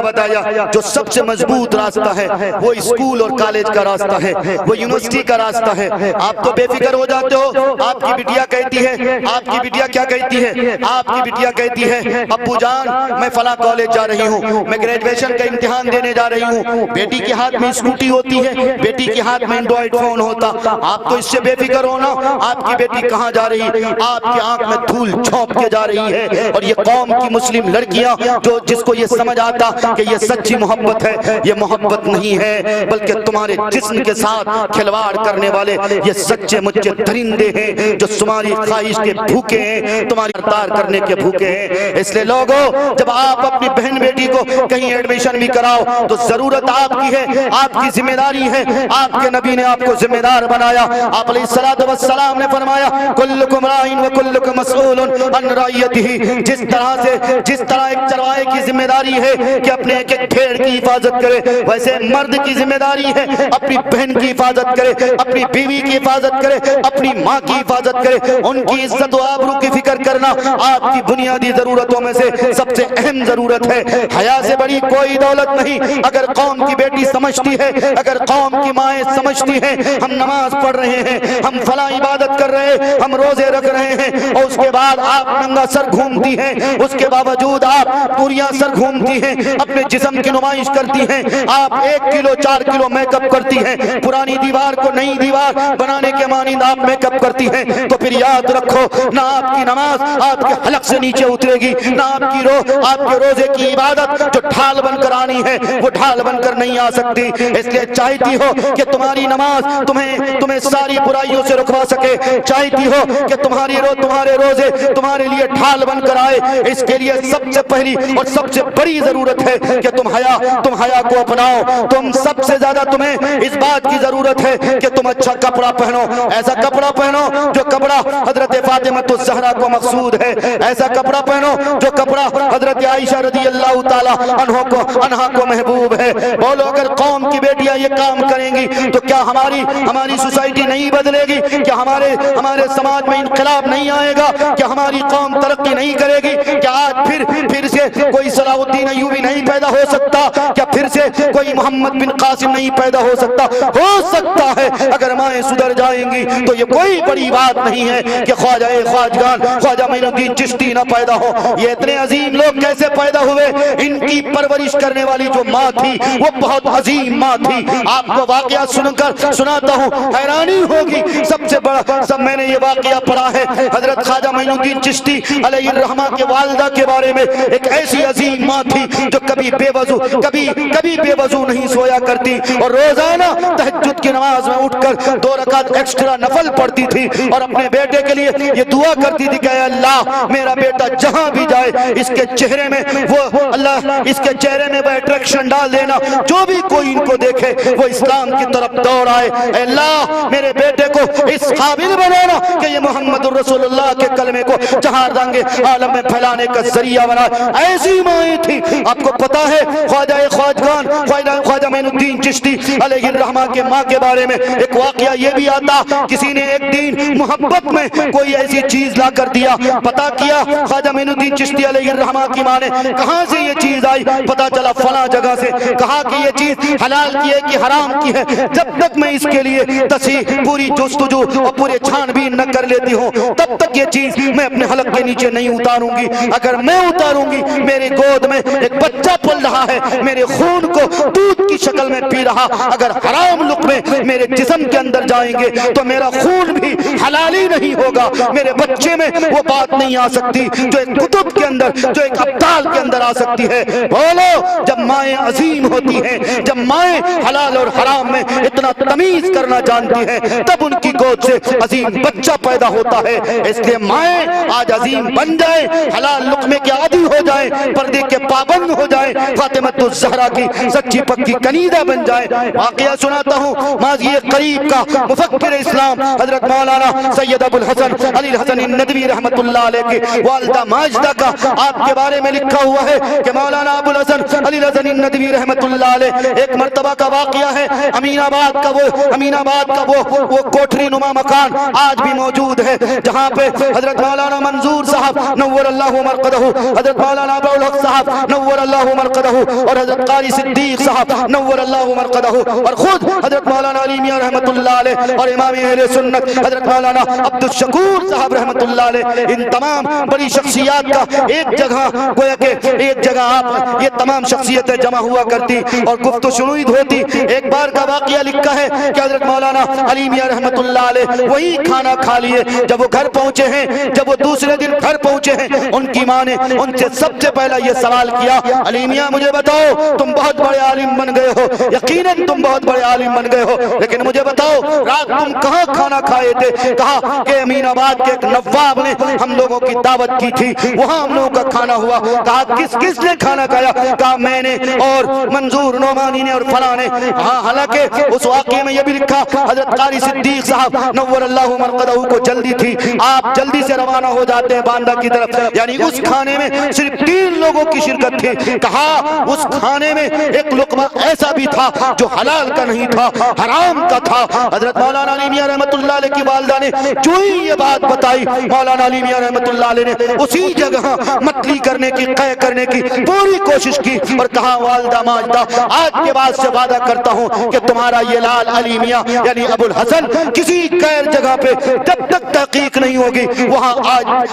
بتایا جو سب سے مضبوط راستہ ہے، وہ اسکول اور کالج کا راستہ ہے، وہ یونیورسٹی کا راستہ ہے۔ آپ تو بے فکر ہو جاتے ہو، آپ کی بٹیا کہتی ہے، آپ کی بٹیا کیا کہتی ہے؟ آپ کی بٹیا کہتی ہے ابو جان میں فلاں کالج جا رہی ہوں، میں گریجویشن کا امتحان دینے جا رہی ہوں۔ بیٹی کے ہاتھ میں اسکوٹی ہوتی ہے، بیٹی کے ہاتھ میں اینڈرائڈ فون ہوتا، آپ تو اس سے بے فکر ہونا، آپ کی بیٹی کہاں جا رہی ہے؟ آپ کی آنکھ میں دھول جھونک کے جا رہی ہے۔ اور یہ قوم کی مسلم لڑکیاں جو جس کو یہ سمجھ آتا کہ یہ سچی محبت ہے، یہ محبت نہیں ہے، بلکہ تمہارے جسم کے ساتھ کھلواڑ کرنے والے یہ سچے مچے درندے ہیں جو تمہاری خواہش کے بھوکے ہیں، تمہاری ارتار کرنے کے بھوکے ہیں۔ اس لیے لوگوں، جب آپ اپنی بہن بیٹی کو کہیں ایڈمیشن بھی کراؤ تو ضرورت آپ کی ہے، آپ کی ذمہ داری ہے، آپ کے نبی نے آپ کو ذمہ دار بنایا۔ آپ علیہ الصلوۃ والسلام نے فرمایا کلکم راعٍ وکلکم مسئول عن رعیتہ، جس طرح ایک چرواہے کی ذمہ داری ہے کہ اپنے ایک ایک بھیڑ کی حفاظت کرے، ویسے مرد کی ذمہ داری ہے اپنی بہن کی حفاظت کرے، اپنی بیوی کی حفاظت کرے، اپنی ماں کی حفاظت کرے۔ ان کی عزت و آبرو کی فکر کرنا آپ کی بنیادی ضرورتوں میں سے سب سے اہم ضرورت ہے۔ حیا سے بڑی کوئی دولت نہیں. اگر قوم کی بیٹی سمجھتی ہے, اگر قوم کی مائیں سمجھتی ہیں ہم نماز پڑھ رہے ہیں, ہم فلاں عبادت کر رہے ہیں, ہم روزے رکھ رہے ہیں, اور اس کے بعد آپ ننگا سر گھومتی ہیں, اس کے باوجود آپ پوریاں سر گھومتی ہیں, اپنے جسم کی نمائش کرتی ہیں, آپ 1 کلو 4 کلو میک اپ کرتی ہیں, پرانی دیوار کو نئی دیوار بنانے کے مانند آپ میک اپ کرتی ہیں, تو پھر یاد رکھو نہ آپ کی نماز آپ کے حلق سے نیچے اترے گی, نہ آپ کے روزے کی عبادت جو ڈھال بن کر آنی ہے وہ ڈھال بن کر نہیں آ سکتی. اس لیے چاہتی ہو کہ تمہاری نماز تمہیں ساری برائیوں سے رکوا سکے, چاہتی ہو کہ تمہارے روزے تمہارے لیے ڈھال بن کر آئے, اس کے لیے سب سے پہلی اور سب سے بڑی ضرورت ہے کہ تم حیا کو اپناؤ. تم سب سے زیادہ تمہیں اس بات کی ضرورت ہے کہ تم اچھا کپڑا پہنو, ایسا کپڑا پہنو جو کپڑا حضرت فاطمہ الزہرا کو مقصود ہے, ایسا کپڑا پہنو جو کپڑا حضرت عائشہ رضی اللہ تعالی عنہا کو محبوب ہے. بولو اگر قوم کی بیٹیاں یہ کام کریں گی تو کیا ہماری سوسائٹی نہیں بدلے گی؟ کیا ہمارے سماج میں انقلاب نہیں آئے گا؟ کیا ہماری قوم ترقی نہیں کرے گی؟ کیا آج پھر سے کوئی صلاح الدین ایوبی نہیں پیدا ہو سکتا؟ کیا پھر سے کوئی محمد بن قاسم نہیں پیدا ہو سکتا؟ ہو سکتا ہے اگر مائیں سدھر جائیں گی تو یہ کوئی بڑی بات نہیں ہے کہ خواجہ معین الدین چشتی نہ پیدا ہو. یہ اتنے عظیم لوگ کیسے پیدا ہوئے؟ ان کی پرورش کرنے والی جو ماں تھی وہ بہت عظیم ماں تھی. آپ کو واقعہ سناتا ہوں, حیرانی ہوگی. سب سے بڑا میں نے یہ واقعہ پڑھا ہے حضرت خواجہ معین الدین چشتی علیہ الرحمہ کے والدہ کے بارے میں. ایک ایسی عظیم ماں تھی جو کبھی بے وضو نہیں سویا کرتی, اور روزانہ تہجد کی نماز میں اٹھ کر 2 رکعت ایکسٹرا نفل پڑھتی تھی, اور اپنے بیٹے کے لیے یہ دعا کرتی تھی کہ اے اللہ میرا بیٹا جہاں بھی جائے اس کے چہرے میں وہ اٹریکشن ڈال دینا, جو بھی کوئی ان کو دیکھے وہ اسلام کی طرف دوڑ آئے. اے اللہ میرے بیٹے کو اس قابل بنانا کہ یہ محمد الرسول اللہ کے کلمے کو جہاں دانگے عالم میں پھیلانے کا ذریعہ بنا. ایسی مائیں تھی. آپ کو پتا ہے خواجہ معین الدین چشتی علیہ الرحمہ کے ماں کے بارے میں ایک واقعہ یہ بھی آتا, کسی نے ایک دن محبت میں کوئی ایسی چیز لا کر دیا. پتا کیا خواجہ معین الدین چشتی علیہ الرحمہ کی ماں نے کہاں سے یہ چیز آئی؟ پتا چلا فلاں جگہ سے. کہا کہ یہ چیز حلال کی ہے کہ حرام کی ہے؟ جب تک میں اس کے لیے تصحیح پوری جستجو اور پورے چھان بین نہ کر لیتی ہوں تب تک یہ چیز میں اپنے حلق کے نیچے نہیں اتاروں گی. اگر میں اتاروں گی میری گود میں ایک بچہ پل رہا ہے, میرے خون کو دودھ کی شکل میں پی رہا, اگر حرام لقمے میرے جسم کے اندر جائیں گے تو میرا خون بھی حلال ہی نہیں ہوگا. میرے بچے میں وہ بات نہیں آ سکتی جو ایک کتب کے اندر, جو ایک ابدال کے اندر آ سکتی ہے. بولو جب مائیں عظیم ہوتی ہیں, جب مائیں حلال اور حرام میں اتنا تمیز کرنا جانتی ہیں, تب ان کی گود سے عظیم بچہ پیدا ہوتا ہے. اس لیے مائیں آج عظیم بن جائیں, حلال لقمے کے عادی ہو جائیں, پردے کے پابند ہو جائیں, فاطمہ الزہرا کی سچی پکی کنیزہ بن جائیں. واقعہ سناتا ہوں ماضی قریب کا. مفکر اسلام حضرت مولانا سید ابو الحسن علی الحسن الندوی رحمت اللہ علیہ کی والدہ ماجدہ کا آپ کے بارے میں لکھا ہوا ہے کہ مولانا ابو الحسن علی الحسن الندوی رحمت اللہ علیہ ایک مرتبہ کا واقعہ ہے. امین آباد کا وہ کوٹری نما مکان آج بھی موجود ہے جہاں پہ حضرت مولانا منظور صاحب نور اللہ مرقدہ, حضرت مولانا ابو الحق صاحب نور اللہ مرقدہ, اور حضرت قاری صدیق صاحب نور اللہ مرقدہ, اور خود حضرت مولانا علی میاں رحمت اللہ علیہ اور امام اہل سنت حضرت مولانا عبد الشکور صاحب رحمت اللہ علیہ. ان تمام بڑی شخصیات کا ایک جگہ, گویا کہ ایک جگہ آپ یہ تمام شخصیتیں جمع ہوا کرتی اور گفت و شنود ہوتی. ایک بار کا واقعہ لکھا ہے کہ حضرت مولانا علی میاں رحمت اللہ علیہ وہی کھانا کھا لیے. جب وہ گھر پہنچے ہیں, جب وہ دوسرے دن گھر پہنچے ہیں, ان کی ماں نے ان سے سب سے پہلا یہ سوال کیا, علی میاں مجھے بتاؤ تم بہت بڑے عالم بن گئے ہو, یقیناً تم بہت بڑے عالم بن گئے ہو, لیکن مجھے بتاؤ رات تم کہاں کھانا کھائے تھے؟ کہا کہ امین آباد کے ایک نواب نے ہم لوگوں کی دعوت کی تھی, وہاں ہم لوگوں کا کھانا ہوا. کہا کس نے کھانا کھایا؟ کہا میں نے اور منظور نعمانی نے اور فلاں نے. ہاں حالانکہ اس واقعے میں یہ بھی لکھا حضرت قاری صدیق صاحب نور اللہ مرقدہ کو جلدی تھی, آپ جلدی سے روانہ ہو جاتے ہیں باندہ کی طرف. یعنی اس کھانے میں صرف 3 لوگوں کی شرکت تھی. کہا اس کھانے میں ایک لقمہ ایسا بھی تھا جو حلال کا نہیں تھا, حرام کا تھا. حضرت مولانا علی میاں رحمت اللہ علیہ کی والدہ نے جو ہی یہ بات بتائی, مولانا علی میاں رحمت اللہ علیہ نے اسی جگہ متلی کرنے کی، قے کرنے کی پوری کوشش کی اور کہا والدہ ماجدہ آج کے بعد سے وعدہ کرتا ہوں کہ تمہارا یہ لال علی میاں یعنی ابو الحسن کسی غیر جگہ پہ جب تک تحقیق نہیں ہوگی وہاں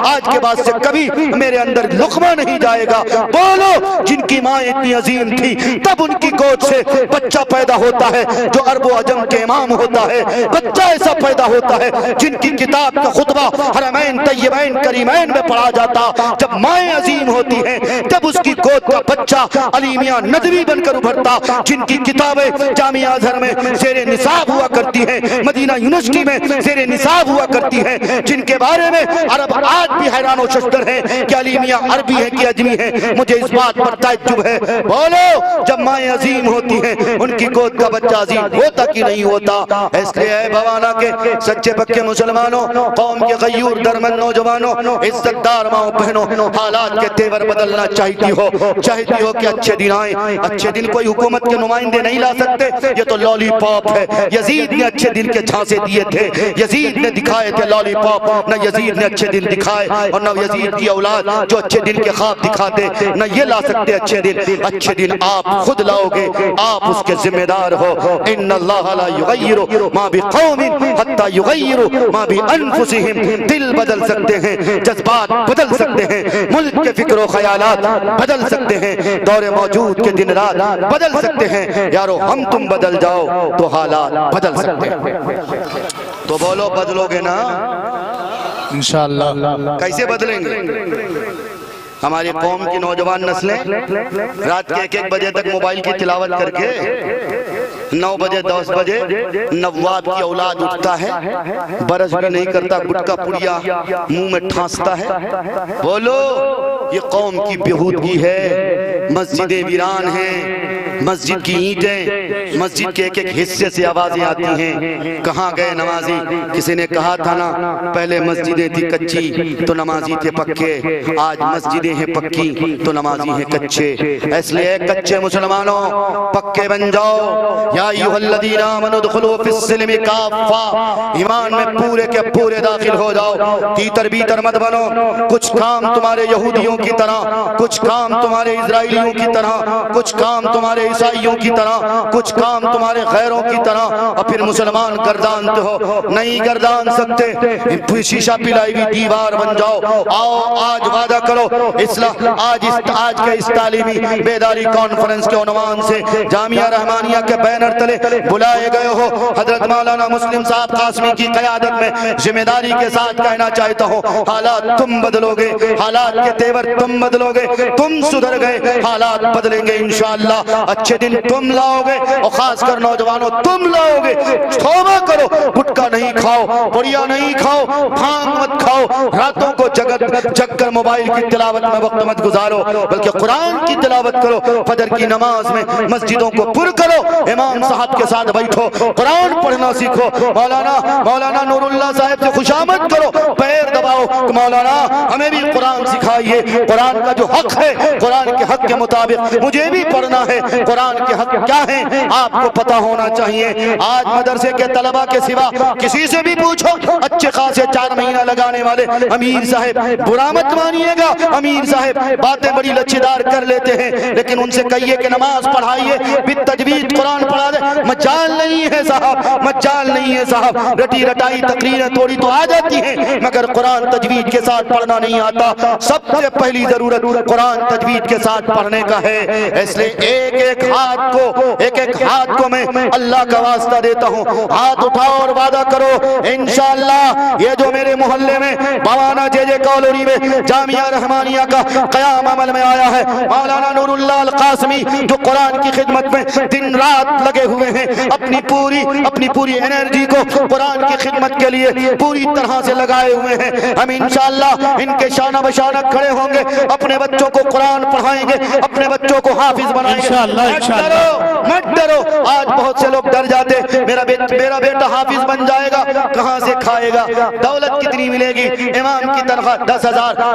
آج کے بعد سے کبھی میرے اندر لقمہ نہیں جائے گا۔ بولو جن کی ماں اتنی عظیم تھی تب ان کی گود سے بچہ پیدا ہوتا ہے جو عرب و عجم کے امام ہوتا ہے، بچہ ایسا پیدا ہوتا ہے جن کی کتاب کا خطبہ حرمین طیبین کریمین میں پڑھا جاتا۔ جب مائیں عظیم ہوتی ہیں تب اس کی گود کا بچہ علی میاں ندوی بن کر ابھرتا، جن کی کتابیں جامعہ ازہر میں زیر نصاب ہوا کرتی ہیں، مدینہ یونیورسٹی میں زیر نصاب ہوا کرتی ہیں، جن کے بارے میں عرب آج بھی حیران و ششدر ہیں کہ علی میاں عربی ہے کہ اجمی ہے۔ مجھے اس بات پر تعجب ہے، بولو جب مائیں عظیم ہوتی ہیں ان کی گود کا بچہ عظیم ہوتا کہ نہیں ہوتا؟ اس لیے اے بوانا کے سچے پکے مسلمانوں، قوم کے غیور درمند نوجوانوں، عزت دار ماں بہنوں، حالات کے تیور بدلنا چاہتی ہو کہ اچھے دن آئیں۔ اچھے دن کوئی حکومت کے نمائندے نہیں لا سکتے، یہ تو لالی پاپ ہے۔ یزید نے اچھے دن کے جھانسے دیے تھے، یزید نے دکھائے تھے لالی پاپ، نہ یزید نے اچھے دن دکھائے اور نہ یزید کی اولاد جو اچھے دن کے خواب دکھاتے نہ یہ لا سکتے اچھے دن۔ اچھے دن آپ خود لاؤ گے، آپ اس کے ذمہ دار ہو۔ ان اللہ لا یغیر ما بقوم حتی یغیر ما بانفسہم۔ دل بدل سکتے ہیں، جذبات بدل سکتے ہیں، ملک کے فکر و خیالات بدل سکتے ہیں، دور موجود کے دن رات بدل سکتے ہیں۔ یارو ہم تم بدل جاؤ تو حالات بدل سکتے ہیں۔ تو بولو بدلو گے نا؟ انشاءاللہ۔ کیسے بدلیں گے؟ ہماری قوم کی نوجوان نسلیں رات کے 1 بجے تک موبائل کی تلاوت کر کے 9 بجے 10 بجے نواب کی اولاد اٹھتا ہے، برس بھی نہیں کرتا، گٹکا پڑیا منہ میں ٹھانستا ہے۔ بولو یہ قوم کی بیہودگی ہے۔ مسجدیں ویران ہیں، مسجد کی اینٹیں، مسجد کے ایک حصے سے آوازیں آتی ہیں۔ کہاں گئے نمازی؟ کسی نے کہا تھا نا پہلے مسجدیں تھی کچی تو نمازی تھے پکے، آج مسجدیں ہیں پکی تو نمازی ہیں کچے۔ اس لیے کچے مسلمانوں پکے بن جاؤ۔ یا ایھا الذین آمنوا ادخلوا فی السلم کافہ، ایمان میں پورے کے پورے داخل ہو جاؤ، تیتر بیتر مت بنو۔ کچھ کام تمہارے یہودیوں کی طرح، کچھ کام تمہارے اسرائیلیوں کی طرح، کچھ کام تمہارے عیسائیوں کی طرح، کچھ کام تمہارے غیروں کی طرح، اور پھر مسلمان گردانتے ہو۔ نہیں گردان سکتے، شیشہ پلائی ہوئی دیوار بن جاؤ۔ آؤ آج وعدہ کرو، آج کے اس تعلیمی بیداری کانفرنس کے عنوان سے جامعہ رحمانیہ کے بینر تلے بلائے گئے ہو، حضرت مولانا مسلم صاحب قاسمی کی قیادت میں ذمہ داری کے ساتھ کہنا چاہتا ہوں حالات تم بدلو گے، حالات کے تیور تم بدلو گے، تم سدھر گئے، حالات بدلیں گے انشاءاللہ۔ اچھے دن تم لاؤ گے اور خاص کر نوجوانوں تم لاؤ گے۔ توبہ کرو، گٹکا نہیں کھاؤ، پڑیا نہیں کھاؤ، بھانگ مت کھاؤ، راتوں کو جگ کر موبائل کی تلاوت میں وقت مت گزارو، بلکہ قرآن کی تلاوت کرو۔ فجر کی نماز میں مسجدوں کو پر کرو، امام صاحب کے ساتھ بیٹھو، قرآن پڑھنا سیکھو۔ مولانا نور اللہ صاحب سے خوشامد کرو، پیر دباؤ کہ مولانا ہمیں بھی قرآن سکھائیے، قرآن کا جو حق ہے قرآن کے حق کے مطابق مجھے بھی پڑھنا ہے، قرآن کے حق کیا ہیں آپ کو پتا ہونا چاہیے۔ آج مدرسے کے طلبہ کے سوا کسی سے بھی پوچھو، اچھے خاصے 4 مہینہ لگانے والے امیر صاحب، برا مت مانیے گا، امیر صاحب باتیں بڑی لچھیدار کر لیتے ہیں، لیکن ان سے کہیے کہ نماز پڑھائیے، بالتجوید قرآن پڑھا دے، مجال نہیں ہے صاحب، مجال نہیں ہے صاحب۔ رٹی رٹائی تقریریں تھوڑی تو آ جاتی ہیں مگر قرآن تجوید کے ساتھ پڑھنا نہیں آتا۔ سب سے پہلی ضرورت قرآن تجوید کے ساتھ پڑھنے کا ہے۔ اس لیے ایک ایک ہاتھ کو میں اللہ کا واسطہ دیتا ہوں، ہاتھ اٹھاؤ اور وعدہ کرو انشاءاللہ یہ جو میرے محلے میں بوانا جے کالونی میں جامعہ رحمانیہ کا قیام عمل میں آیا ہے، مولانا نور اللہ القاسمی جو قرآن کی خدمت میں دن رات لگے ہوئے ہیں، اپنی پوری انرجی کو قرآن کی خدمت کے لیے پوری طرح سے لگائے ہوئے ہیں۔ ہم انشاءاللہ ان کے شانہ بشانہ کھڑے ہوں گے، اپنے بچوں کو قرآن پڑھائیں گے، اپنے بچوں کو حافظ بنائیں گے۔ مت ڈرو، آج بہت سے لوگ ڈر جاتے، میرا بیٹا حافظ بن جائے گا، کہاں سے کھائے گا، دولت کتنی ملے گی، امام کی تنخواہ 10,000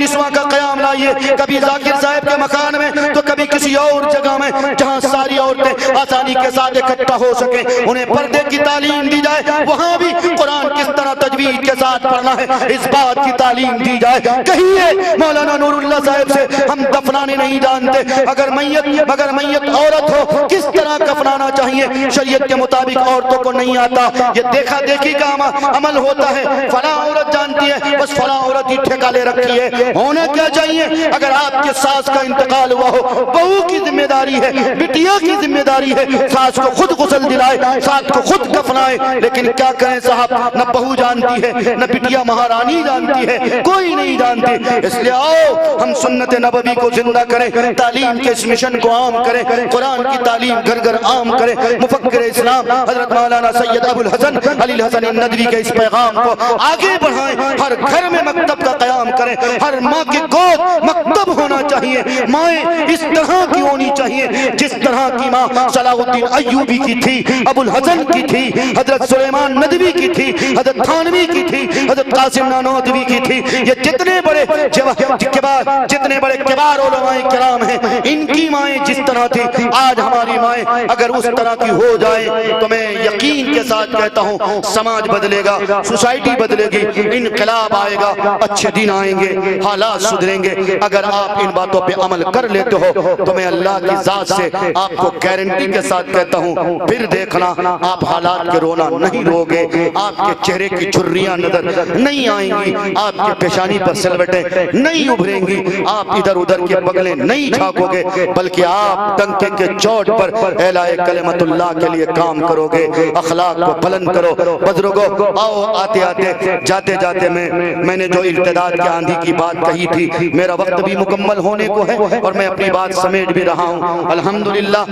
نسواں کا قیام لائیے، کبھی ذاکر صاحب کے مکان میں تو کبھی کسی اور جگہ میں جہاں ساری عورتیں آسانی کے ساتھ اکٹھا ہو سکیں، انہیں پردے کی تعلیم دی جائے، وہاں بھی قرآن کس طرح تجوید کے ساتھ پڑھنا ہے اس بات کی تعلیم دی جائے۔ کہیے مولانا نور اللہ صاحب سے ہم دفنانے نہیں جانتے، اگر میت عورت ہو کس طرح کفنانا چاہیے شریعت کے مطابق عورتوں کو نہیں آتا، یہ دیکھا دیکھی کا عمل ہوتا ہے، فلاں عورت جانتی ہے بس فلاں عورت ہی ٹھیکہ لے رکھی ہے۔ ہونا کیا چاہیے؟ اگر آپ کے ساس کا انتقال ہوا ہو، بہو کی ذمہ داری ہے، بٹیا کی ذمہ داری ہے، ساس کو خود غسل دلائے، ساس کو خود کفنائے، لیکن کیا کہیں صاحب، نہ بہو جانتی ہے نہ بٹیا مہارانی جانتی ہے، کوئی نہیں جانتی۔ اس لیے آؤ ہم سنت نبوی کو زندہ کریں، تعلیم کے اس مشن کو عام کریں، قرآن کی تعلیم گھر گھر عام کریں۔ مفکر اسلام حضرت مولانا سید ابو الحسن علی الحسن الندوی کے اس پیغام کو آگے بڑھائیں، ہر گھر میں مکتب کا قیام کریں، ہر ماں کی گود مکتب ہونا چاہیے، مائیں اس طرح کی ہونی چاہیے جس طرح کی ماں صلاح الدین ایوبی کی تھی، ابو الحسن کی تھی، حضرت سلیمان ندوی کی تھی، حضرت تھانوی کی تھی، حضرت قاسم نانوتوی کی تھی۔ یہ جتنے بڑے کبار علماء کرام ہیں، ان کی مائیں جس طرح تھی، آج ہماری مائیں اگر اس طرح کی ہو جائے تو میں یقین کے ساتھ کہتا ہوں سماج بدلے گا، سوسائٹی بدلے گی، انقلاب آئے گا، اچھے دن آئیں گے، حالات سدھریں گے۔ اگر آپ ان باتوں پہ عمل کر لیتے ہو تو میں اللہ کی ذات سے آپ کو گارنٹی کے ساتھ کہتا ہوں، پھر دیکھنا آپ حالات کے رونا نہیں روگے، آپ کے چہرے کی جھریاں نظر نہیں آئیں گی، آپ کے پیشانی پر سلوٹیں نہیں ابھریں گی، آپ ادھر ادھر کے بغلیں نہیں جھانکو گے، بلکہ آپ ڈنکے کے چوٹ پر اعلائے کلمت اللہ کے لیے کام کرو گے۔ اخلاق کو بلند کرو۔ بزرگوں آؤ، آتے آتے جاتے جاتے میں نے جو ارتداد کی آندھی کی بات کہی تھی، میرا وقت بھی مکمل ہونے کو ہے اور میں اپنی بات سمیٹ بھی رہا ہوں الحمدللہ۔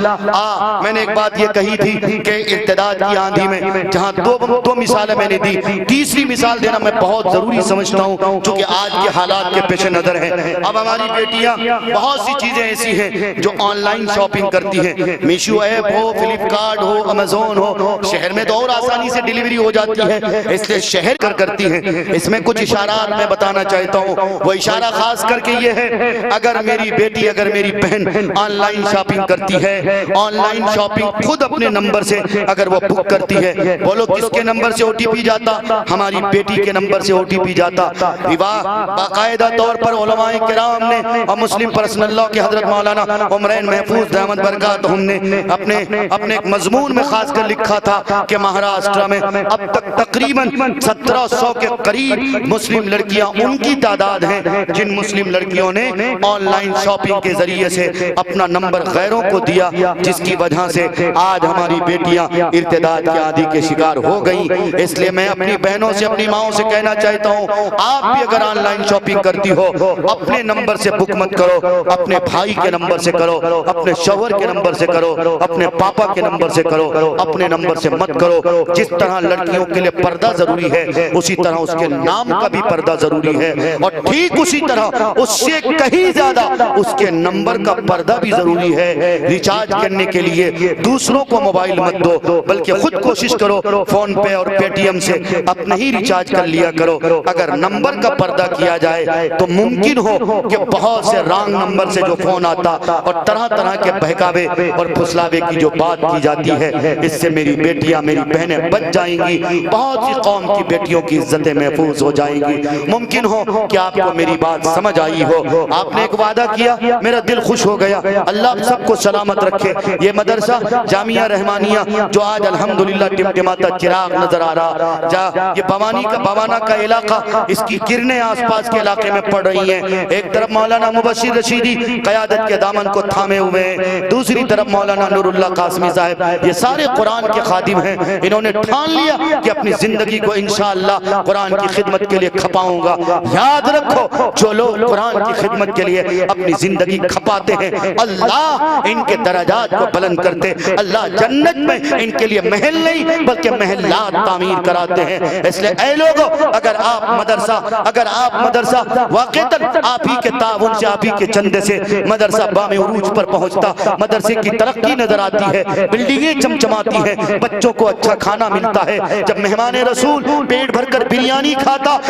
میں نے ایک بات یہ کہی تھی کہ ارتداد کی آندھی میں جہاں دو مثالیں میں نے دی، تیسری مثال دینا میں بہت ضروری سمجھتا ہوں چونکہ آج کے حالات کے پیش نظر ہے۔ اب ہماری بیٹیاں بہت سی چیزیں ایسی ہیں جو آن لائن شاپنگ کرتی ہیں، میشو ایپ ہو، فلپ کارٹ ہو، امیزون ہو، شہر میں تو اور آسانی سے ڈیلیوری ہو جاتی ہے، اس لیے شہر کرتی ہیں۔ اس میں کچھ اشارات میں بتانا چاہتا ہوں، وہ اشارہ خاص کر کے یہ ہے، اگر میری بیٹی اگر میری بہن آن لائن شاپنگ کرتی ہے، آن لائن شاپنگ خود اپنے نمبر سے اگر وہ بک کرتی ہے، بولو کس کے نمبر سے او ٹی پی جاتا؟ ہماری بیٹی کے نمبر سے او ٹی پی جاتا۔ باقاعدہ طور پر علماء کرام نے اور مسلم پرسنل لاء کے حضرت مولانا عمرین محفوظ دامت برکاتہم نے اپنے ایک مضمون میں خاص کر لکھا تھا کہ مہاراشٹر میں اب تک تقریباً 1700 کے قریب مسلم لڑکیاں ان کی تعداد ہیں جن مسلم لڑکیوں نے آن لائن شاپنگ کے ذریعے سے اپنا نمبر غیروں کو دیا، جس کی وجہ سے آج ہماری بیٹیاں ارتداد کی آندھی کے شکار ہو گئیں۔ اس لیے میں اپنی بہنوں سے اپنی ماؤں سے کہنا چاہتا ہوں، آپ بھی اگر آن لائن شاپنگ کرتی ہو اپنے نمبر سے بک مت کرو، اپنے بھائی کے نمبر سے کرو، اپنے شوہر کے نمبر سے کرو، اپنے پاپا کے نمبر سے کرو، اپنے نمبر سے مت کرو۔ جس طرح لڑکیوں کے لیے پردہ ضروری ہے اسی طرح اس کے نام کا بھی پردہ ضروری ہے، اور ٹھیک اسی طرح اس سے کہیں زیادہ اس کے نمبر کا پردہ بھی ضروری ہے۔ ریچارج کرنے کے لیے دوسروں کو موبائل مت دو، بلکہ خود کوشش کرو فون پے اور پے ٹی ایم سے اپنا ہی ریچارج کر لیا کرو۔ اگر نمبر کا پردہ کیا جائے تو ممکن ہو کہ بہت سے رانگ نمبر سے جو فون آتا اور طرح طرح کے بہکاوے اور پھسلاوے کی جو بات کی جاتی ہے، اس سے میری بیٹیاں میری بہنیں بچ جائیں گی، بہت سی قوم کی بیٹیوں کی عزتیں محفوظ ہو جائیں گی۔ ممکن ہو کہ آپ کو میری بات سمجھ آئی ہو، آپ نے ایک وعدہ کیا، میرا دل خوش ہو گیا۔ اللہ سب کو سلامت رکھے۔ یہ مدرسہ جامعہ رحمانیہ جو آج الحمدللہ ٹمٹماتا چراغ نظر آ رہا، یہ بوانا کا علاقہ، اس کی کرنیں آس پاس کے علاقے میں پڑ رہی ہیں۔ ایک طرف مولانا مبشر رشیدی قیادت کے دامن کو تھامے ہوئے ہیں، دوسری طرف مولانا نور اللہ قاسمی صاحب، یہ سارے قرآن کے خادم ہیں۔ انہوں نے ٹھان لیا کہ اپنی زندگی کو انشاءاللہ قرآن کی خدمت کے لیے کھپاؤں گا۔ یاد رکھو، جو لوگ قرآن کی خدمت کے لیے اپنی زندگی کھپاتے ہیں، اللہ ان کے درجات کو بلند کرتے، اللہ جنت میں ان کے لیے محل نہیں بلکہ محلات تعمیر کراتے ہیں۔ اس لیے اے لوگوں، اگر آپ مدرسہ واقعتاً آپ ہی کے تعاون سے، آپ ہی کے چندے سے مدرسہ بام عروج پر پہنچتا، مدرسے کی ترقی نظر آتی ہے، بلڈنگیں چمچماتی ہیں، بچوں کو اچھا کھانا ملتا ہے، جب مہمان رسول پیٹ بھر کر بریانی کھاتا